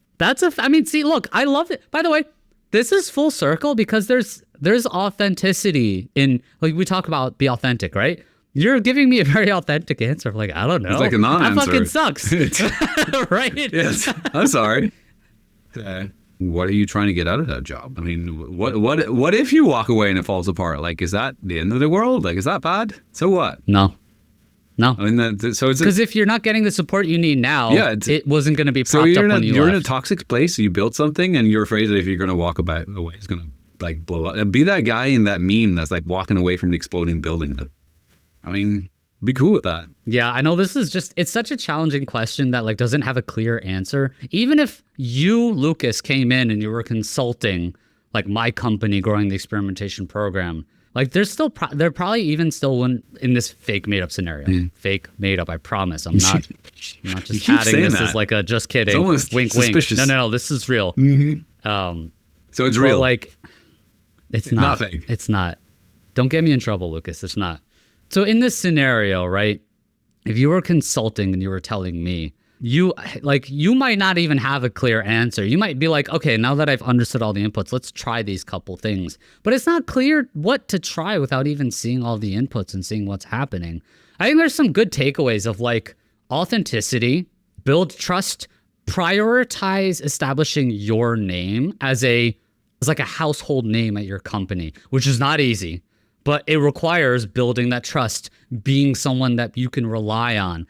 Speaker 2: See, look, I love it. By the way, this is full circle because there's authenticity in, like we talk about be authentic, right? You're giving me a very authentic answer. Like, I don't know.
Speaker 1: It's like a non-answer.
Speaker 2: That fucking sucks. Right?
Speaker 1: Yes. I'm sorry. What are you trying to get out of that job? I mean, what if you walk away and it falls apart? Like, is that the end of the world? Like, is that bad? So what?
Speaker 2: No.
Speaker 1: I mean, so it's
Speaker 2: because if you're not getting the support you need now, it wasn't going to be propped up when
Speaker 1: you're
Speaker 2: left.
Speaker 1: in a toxic place. You built something, and you're afraid that if you're going to walk away, it's going to like blow up. And be that guy in that meme that's like walking away from the exploding building. I mean, be cool with that.
Speaker 2: Yeah, I know it's such a challenging question that like doesn't have a clear answer. Even if you, Lukas, came in and you were consulting like my company growing the experimentation program, like there's still, there probably even still one in this fake made up scenario. Fake made up, I promise. I'm not just adding this as like a just kidding.
Speaker 1: It's almost
Speaker 2: wink,
Speaker 1: suspicious.
Speaker 2: wink. No, this is real.
Speaker 1: Mm-hmm. So it's real.
Speaker 2: Like, it's not.
Speaker 1: Fake.
Speaker 2: It's not. Don't get me in trouble, Lukas. It's not. So in this scenario, right, if you were consulting and you were telling me, you might not even have a clear answer. You might be like, okay, now that I've understood all the inputs, let's try these couple things. But it's not clear what to try without even seeing all the inputs and seeing what's happening. I think there's some good takeaways of like authenticity, build trust, prioritize establishing your name as like a household name at your company, which is not easy. But it requires building that trust, being someone that you can rely on.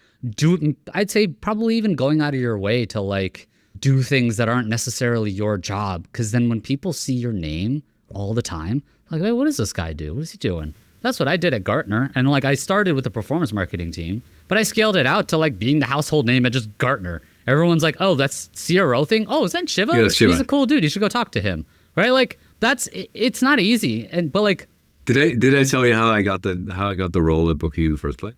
Speaker 2: I'd say probably even going out of your way to like do things that aren't necessarily your job. Because then when people see your name all the time, like, hey, what does this guy do? What is he doing? That's what I did at Gartner. And like I started with the performance marketing team, but I scaled it out to like being the household name at just Gartner. Everyone's like, oh, that's CRO thing. Oh, is that Shiva?
Speaker 1: Yeah, Shiva.
Speaker 2: He's a cool dude. You should go talk to him. Right? Like it's not easy. But like,
Speaker 1: Did I tell you how I got the role at Booking in the first place?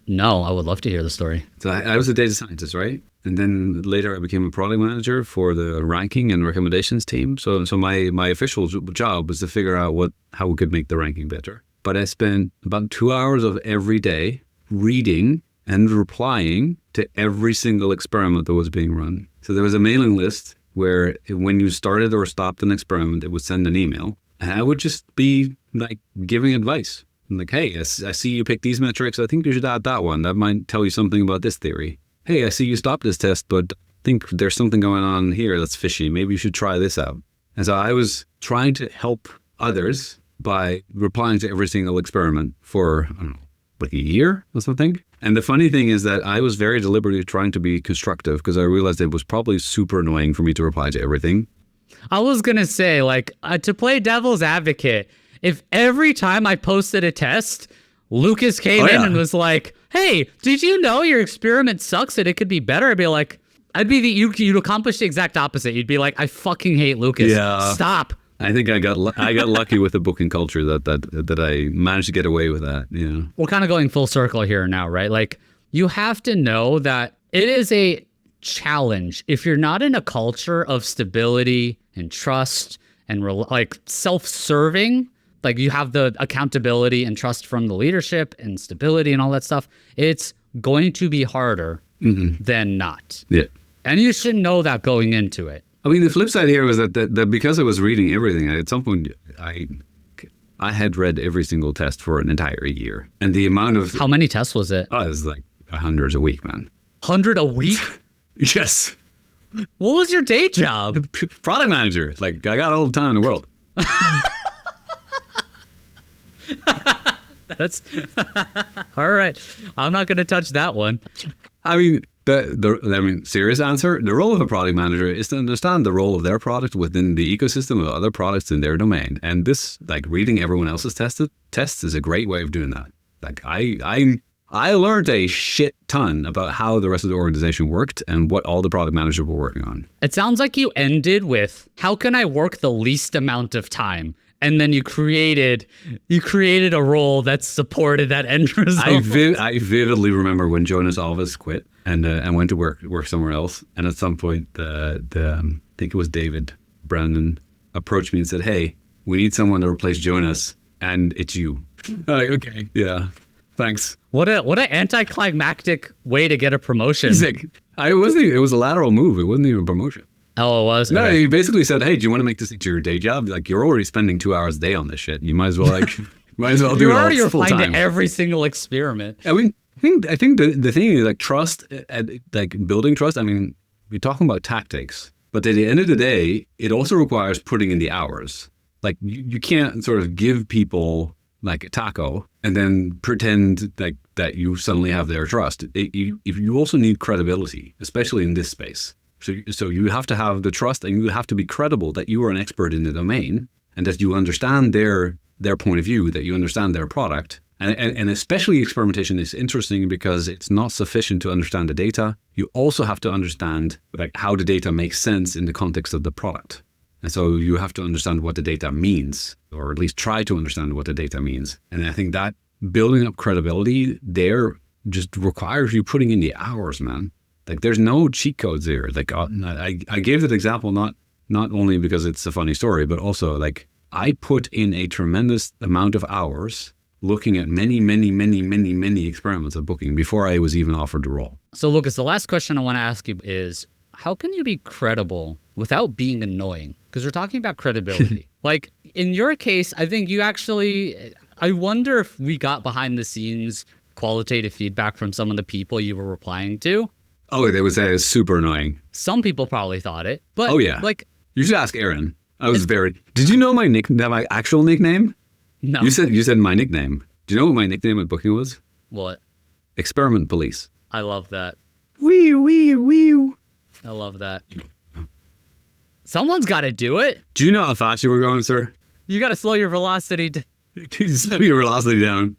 Speaker 2: No, I would love to hear the story.
Speaker 1: So I was a data scientist, right? And then later I became a product manager for the ranking and recommendations team. So my official job was to figure out how we could make the ranking better. But I spent about 2 hours of every day reading and replying to every single experiment that was being run. So there was a mailing list where when you started or stopped an experiment, it would send an email. And I would just be like giving advice. I'm like, hey, I see you picked these metrics. I think you should add that one. That might tell you something about this theory. Hey, I see you stopped this test, but I think there's something going on here that's fishy. Maybe you should try this out. And so I was trying to help others by replying to every single experiment for, I don't know, like a year or something. And the funny thing is that I was very deliberately trying to be constructive because I realized it was probably super annoying for me to reply to everything.
Speaker 2: I was going to say, like, to play devil's advocate, if every time I posted a test, Lukas came in and was like, hey, did you know your experiment sucks and it could be better? I'd be like, you'd accomplish the exact opposite. You'd be like, I fucking hate Lukas.
Speaker 1: Yeah.
Speaker 2: Stop.
Speaker 1: I think I got lucky with the booking culture that I managed to get away with that. Yeah.
Speaker 2: We're kind of going full circle here now, right? Like, you have to know that it is a challenge if you're not in a culture of stability and trust and like self-serving. Like, you have the accountability and trust from the leadership and stability and all that stuff. It's going to be harder than not.
Speaker 1: Yeah.
Speaker 2: And you should know that going into it.
Speaker 1: I mean, the flip side here was that because I was reading everything, at some point I had read every single test for an entire year. And the amount of...
Speaker 2: How many tests was it?
Speaker 1: Oh, it was like 100 a week, man.
Speaker 2: 100 a week?
Speaker 1: Yes.
Speaker 2: What was your day job?
Speaker 1: Product manager. Like, I got all the time in the world.
Speaker 2: That's all right. I'm not going to touch that one.
Speaker 1: I mean, serious answer. The role of a product manager is to understand the role of their product within the ecosystem of other products in their domain. And this, like, reading everyone else's tests is a great way of doing that. Like, I learned a shit ton about how the rest of the organization worked and what all the product managers were working on.
Speaker 2: It sounds like you ended with, how can I work the least amount of time? And then you created a role that supported that end result.
Speaker 1: I vividly remember when Jonas Alves quit and went to work somewhere else. And at some point, I think it was David Brandon approached me and said, "Hey, we need someone to replace Jonas, and it's you." I'm like, okay, yeah, thanks.
Speaker 2: What an anticlimactic way to get a promotion.
Speaker 1: He's like, it was a lateral move. It wasn't even a promotion.
Speaker 2: Oh, it was?
Speaker 1: No,
Speaker 2: okay.
Speaker 1: He basically said, "Hey, do you want to make this into your day job? Like, you're already spending 2 hours a day on this shit. You might as well do it all full time."
Speaker 2: Every single experiment.
Speaker 1: I mean, I think the thing is, like, trust, like building trust. I mean, we're talking about tactics, but at the end of the day, it also requires putting in the hours. Like, you can't sort of give people like a taco and then pretend like that you suddenly have their trust. You also need credibility, especially in this space. So you have to have the trust, and you have to be credible that you are an expert in the domain and that you understand their point of view, that you understand their product. And especially experimentation is interesting because it's not sufficient to understand the data. You also have to understand, like, how the data makes sense in the context of the product. And so you have to understand what the data means, or at least try to understand what the data means. And I think that building up credibility there just requires you putting in the hours, man. Like, there's no cheat codes there. Like, I gave that example not only because it's a funny story, but also, like, I put in a tremendous amount of hours looking at many experiments of booking before I was even offered the role.
Speaker 2: So, Lukas, the last question I want to ask you is, how can you be credible without being annoying? Because we're talking about credibility. Like, in your case, I think I wonder if we got behind the scenes qualitative feedback from some of the people you were replying to.
Speaker 1: Oh, they would say it's super annoying.
Speaker 2: Some people probably thought it, but
Speaker 1: oh yeah,
Speaker 2: like,
Speaker 1: you should ask Aaron. Did you know my actual nickname?
Speaker 2: No.
Speaker 1: You said my nickname. Do you know what my nickname at booking was?
Speaker 2: What?
Speaker 1: Experiment Police.
Speaker 2: I love that.
Speaker 1: Wee.
Speaker 2: I love that. Someone's got to do it.
Speaker 1: Do you know how fast you were going, sir?
Speaker 2: You got to slow your velocity.
Speaker 1: Slow your velocity down.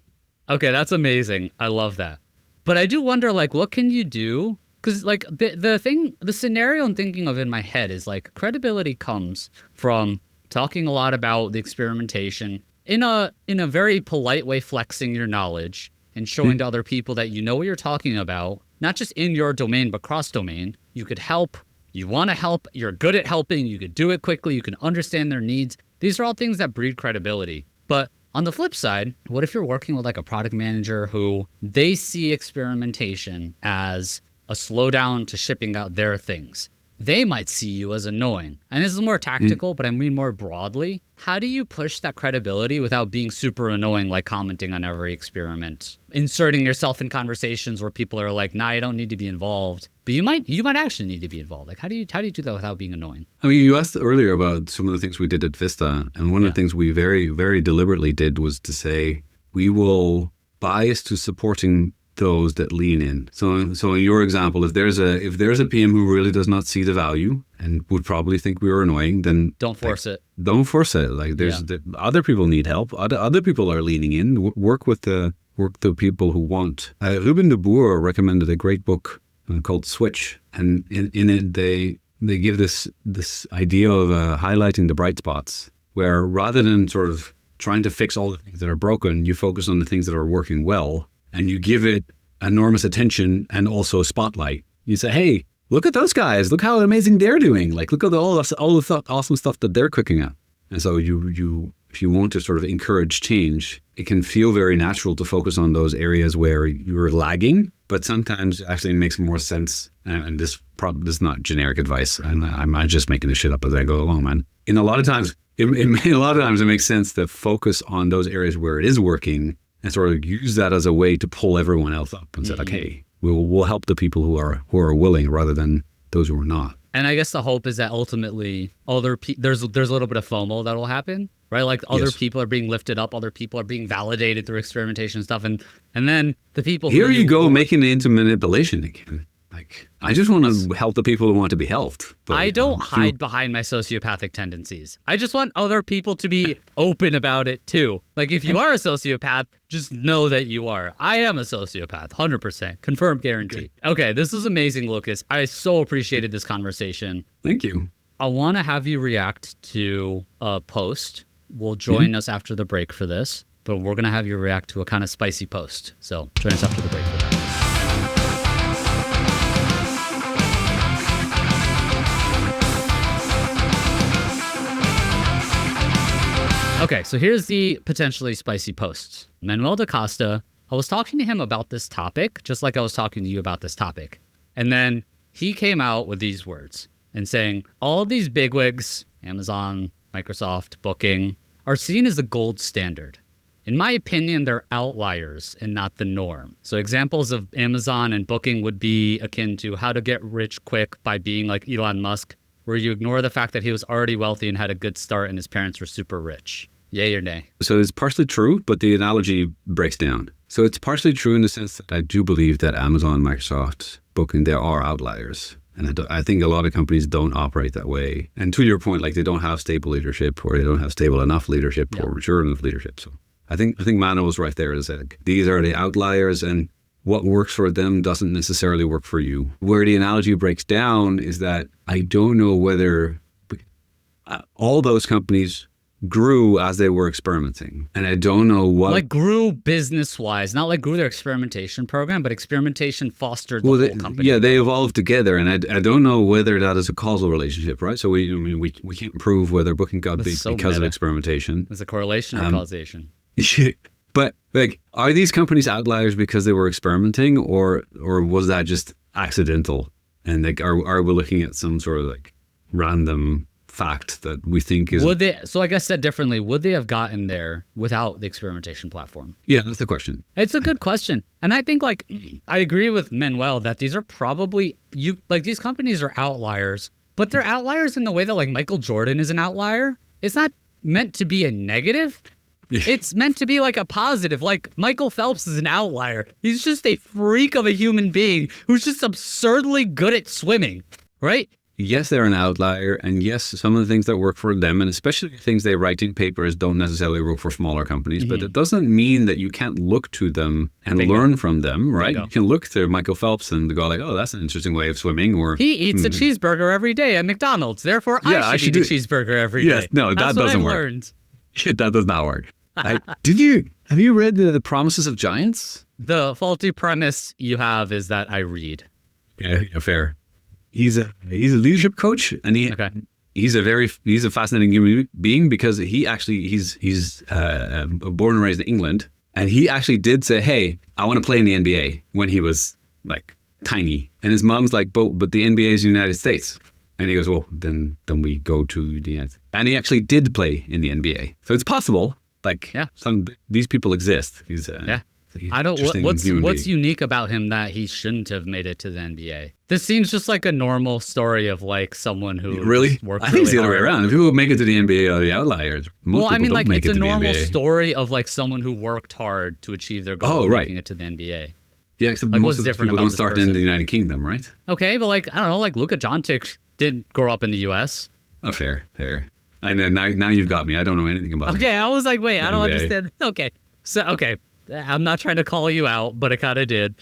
Speaker 2: Okay, that's amazing. I love that. But I do wonder, like, what can you do? Because, like, the scenario I'm thinking of in my head is, like, credibility comes from talking a lot about the experimentation in a very polite way, flexing your knowledge and showing to other people that you know what you're talking about, not just in your domain, but cross-domain. You could help. You want to help. You're good at helping. You could do it quickly. You can understand their needs. These are all things that breed credibility. But on the flip side, what if you're working with, like, a product manager who they see experimentation as a slowdown to shipping out their things? They might see you as annoying. And this is more tactical, but I mean more broadly. How do you push that credibility without being super annoying, like commenting on every experiment, inserting yourself in conversations where people are like, nah, you don't need to be involved, but you might actually need to be involved. Like, how do you do that without being annoying? I
Speaker 1: mean, you asked earlier about some of the things we did at Vista, and one of the things we very, very deliberately did was to say we will bias to supporting those that lean in. So in your example, if there's a PM who really does not see the value and would probably think we were annoying, then
Speaker 2: don't force it.
Speaker 1: Don't force it. Like, other people need help. Other people are leaning in. Work with the people who want. Ruben de Boer recommended a great book called Switch, and in it they give this idea of highlighting the bright spots, where rather than sort of trying to fix all the things that are broken, you focus on the things that are working well, and you give it enormous attention and also a spotlight. You say, hey, look at those guys. Look how amazing they're doing. Like, look at all the awesome stuff that they're cooking up. And so if you want to sort of encourage change, it can feel very natural to focus on those areas where you're lagging, but sometimes actually it makes more sense. And this is not generic advice, and I'm just making this shit up as I go along, man. A lot of times it makes sense to focus on those areas where it is working and sort of use that as a way to pull everyone else up and say, like, hey, we'll help the people who are willing rather than those who are not.
Speaker 2: And I guess the hope is that ultimately there's a little bit of FOMO that'll happen, right? Like other people are being lifted up, other people are being validated through experimentation and stuff, and then the people
Speaker 1: here you go making it into manipulation again. Like, I just want to help the people who want to be helped. But,
Speaker 2: I don't hide behind my sociopathic tendencies. I just want other people to be open about it too. Like, if you are a sociopath, just know that you are. I am a sociopath, 100%. Confirmed, guaranteed. Okay, this is amazing, Lukas. I so appreciated this conversation.
Speaker 1: Thank you.
Speaker 2: I want to have you react to a post. We'll join us after the break for this, but we're going to have you react to a kind of spicy post. So join us after the break for that. Okay, so here's the potentially spicy posts. Manuel da Costa, I was talking to him about this topic, just like I was talking to you about this topic. And then he came out with these words and saying, all of these bigwigs, Amazon, Microsoft, Booking, are seen as the gold standard. In my opinion, they're outliers and not the norm. So examples of Amazon and Booking would be akin to how to get rich quick by being like Elon Musk, where you ignore the fact that he was already wealthy and had a good start and his parents were super rich. Yay or nay?
Speaker 1: So it's partially true, but the analogy breaks down. So it's partially true in the sense that I do believe that Amazon, Microsoft, Booking, there are outliers. And I think a lot of companies don't operate that way. And to your point, like, they don't have stable leadership, or they don't have stable enough leadership, or mature enough leadership. So I think Manuel was right there to say, like, these are the outliers, and what works for them doesn't necessarily work for you. Where the analogy breaks down is that I don't know whether all those companies grew as they were experimenting. And I don't know what...
Speaker 2: Like grew business-wise, not like grew their experimentation program, but experimentation fostered the whole company.
Speaker 1: Yeah, they evolved together. And I don't know whether that is a causal relationship, right? So we can't prove whether Booking got big because of experimentation.
Speaker 2: There's a correlation or causation.
Speaker 1: But like, are these companies outliers because they were experimenting, or was that just accidental? And like, are we looking at some sort of like random fact that we think is...
Speaker 2: So like I said differently, would they have gotten there without the experimentation platform?
Speaker 1: Yeah, that's the question.
Speaker 2: It's a good question. And I think like, I agree with Manuel that these are probably, these companies are outliers, but they're outliers in the way that like Michael Jordan is an outlier. It's not meant to be a negative. It's meant to be like a positive. Like Michael Phelps is an outlier. He's just a freak of a human being who's just absurdly good at swimming, right?
Speaker 1: Yes, they're an outlier, and yes, some of the things that work for them, and especially things they write in papers, don't necessarily work for smaller companies, but it doesn't mean that you can't look to them and learn from them, right? You can look to Michael Phelps and go like, oh, that's an interesting way of swimming, or...
Speaker 2: He eats a cheeseburger every day at McDonald's, therefore I should eat a cheeseburger every day.
Speaker 1: Yes, no, that doesn't work.
Speaker 2: Learned.
Speaker 1: That does not work. Have you read the Promises of Giants?
Speaker 2: The faulty premise you have is that I read.
Speaker 1: Yeah, fair. He's a leadership coach, and he's a fascinating human being because he's born and raised in England, and he actually did say, hey, I want to play in the NBA when he was like tiny, and his mom's like, but the NBA is the United States, and he goes, well, then we go to the United States. And he actually did play in the NBA, so it's possible. Like, these people exist.
Speaker 2: I don't. What's unique about him that he shouldn't have made it to the NBA? This seems just like a normal story of like someone who
Speaker 1: really
Speaker 2: worked.
Speaker 1: I think it's the other
Speaker 2: hard.
Speaker 1: way around. If people make it to the NBA are the outliers. Most people don't make it to the NBA. It's a normal
Speaker 2: story of like someone who worked hard to achieve their goal of making it to the NBA.
Speaker 1: Yeah, except like, most of the people don't start in the United Kingdom, right?
Speaker 2: Okay, but like I don't know, like Luka Doncic didn't grow up in the U.S.
Speaker 1: Oh, fair. I know now you've got me. I don't know anything about it.
Speaker 2: Okay, I was like, wait, I don't understand. Okay, so I'm not trying to call you out, but I kind of did.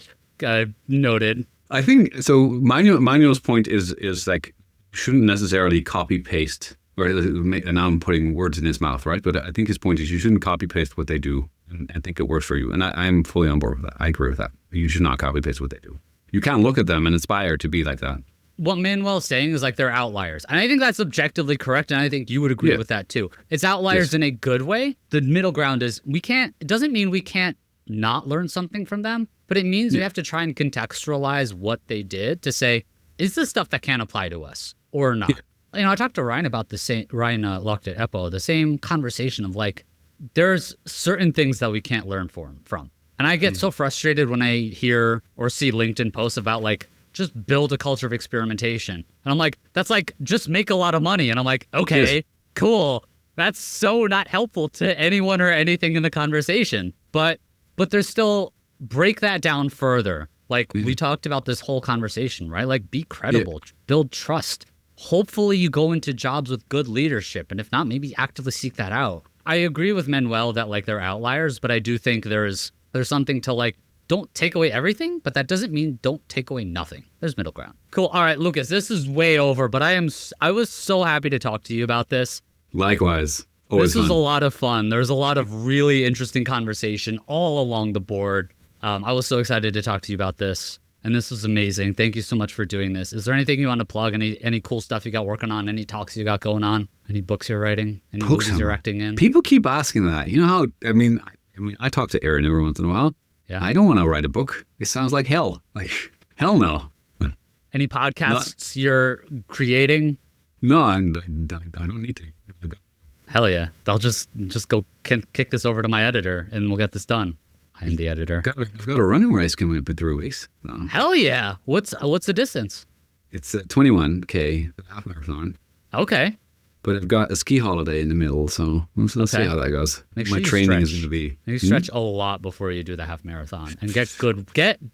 Speaker 2: Noted.
Speaker 1: I think so. Manuel's point is like shouldn't necessarily copy paste. Or and now I'm putting words in his mouth, right? But I think his point is you shouldn't copy paste what they do and think it works for you. And I'm fully on board with that. I agree with that. You should not copy paste what they do. You can look at them and aspire to be like that.
Speaker 2: What Manuel's saying is like they're outliers. And I think that's objectively correct. And I think you would agree with that too. It's outliers in a good way. The middle ground is it doesn't mean we can't not learn something from them, but it means we have to try and contextualize what they did to say, is this stuff that can apply to us or not? Yeah. You know, I talked to Ryan about the same, Ryan Locked at EPO, the same conversation of like, there's certain things that we can't learn from. And I get so frustrated when I hear or see LinkedIn posts about like, just build a culture of experimentation. And I'm like, that's like, just make a lot of money. And I'm like, okay, cool. That's so not helpful to anyone or anything in the conversation. But there's still, break that down further. Like we talked about this whole conversation, right? Like be credible, build trust. Hopefully you go into jobs with good leadership. And if not, maybe actively seek that out. I agree with Manuel that like they're outliers, but I do think there's something to like, don't take away everything, but that doesn't mean don't take away nothing. There's middle ground. Cool. All right, Lukas, this is way over, but I was so happy to talk to you about this.
Speaker 1: Likewise. Always
Speaker 2: this was a lot of fun. There's a lot of really interesting conversation all along the board. I was so excited to talk to you about this. And this was amazing. Thank you so much for doing this. Is there anything you want to plug? Any cool stuff you got working on? Any talks you got going on? Any books you're writing? Any movies you're acting in?
Speaker 1: People keep asking that. You know how, I talk to Aaron every once in a while. Yeah. I don't want to write a book. It sounds like hell. Like, hell no.
Speaker 2: Any podcasts you're creating?
Speaker 1: No, I don't need to.
Speaker 2: Hell yeah. I'll just go kick this over to my editor and we'll get this done. I'm the editor.
Speaker 1: I've got a running race coming up in 3 weeks. So.
Speaker 2: Hell yeah. What's the distance?
Speaker 1: It's 21K, half marathon.
Speaker 2: Okay.
Speaker 1: But I've got a ski holiday in the middle, so we'll see how that goes.
Speaker 2: My training is going to be. You stretch a lot before you do the half marathon and get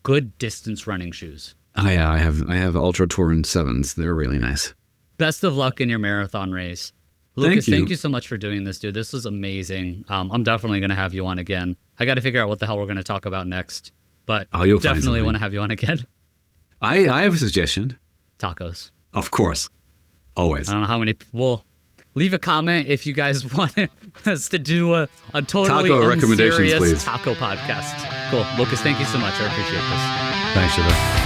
Speaker 2: good distance running shoes.
Speaker 1: Oh yeah, I have Ultra Touring 7s. They're really nice.
Speaker 2: Best of luck in your marathon race. Lukas, thank you so much for doing this, dude. This was amazing. I'm definitely going to have you on again. I got to figure out what the hell we're going to talk about next, but you'll definitely want to have you on again.
Speaker 1: I have a suggestion.
Speaker 2: Tacos.
Speaker 1: Of course. Always.
Speaker 2: I don't know how many people. Leave a comment if you guys want us to do a totally
Speaker 1: taco recommendations, please.
Speaker 2: Taco podcast. Cool. Lukas, thank you so much. I appreciate this.
Speaker 1: Thanks, Shiva.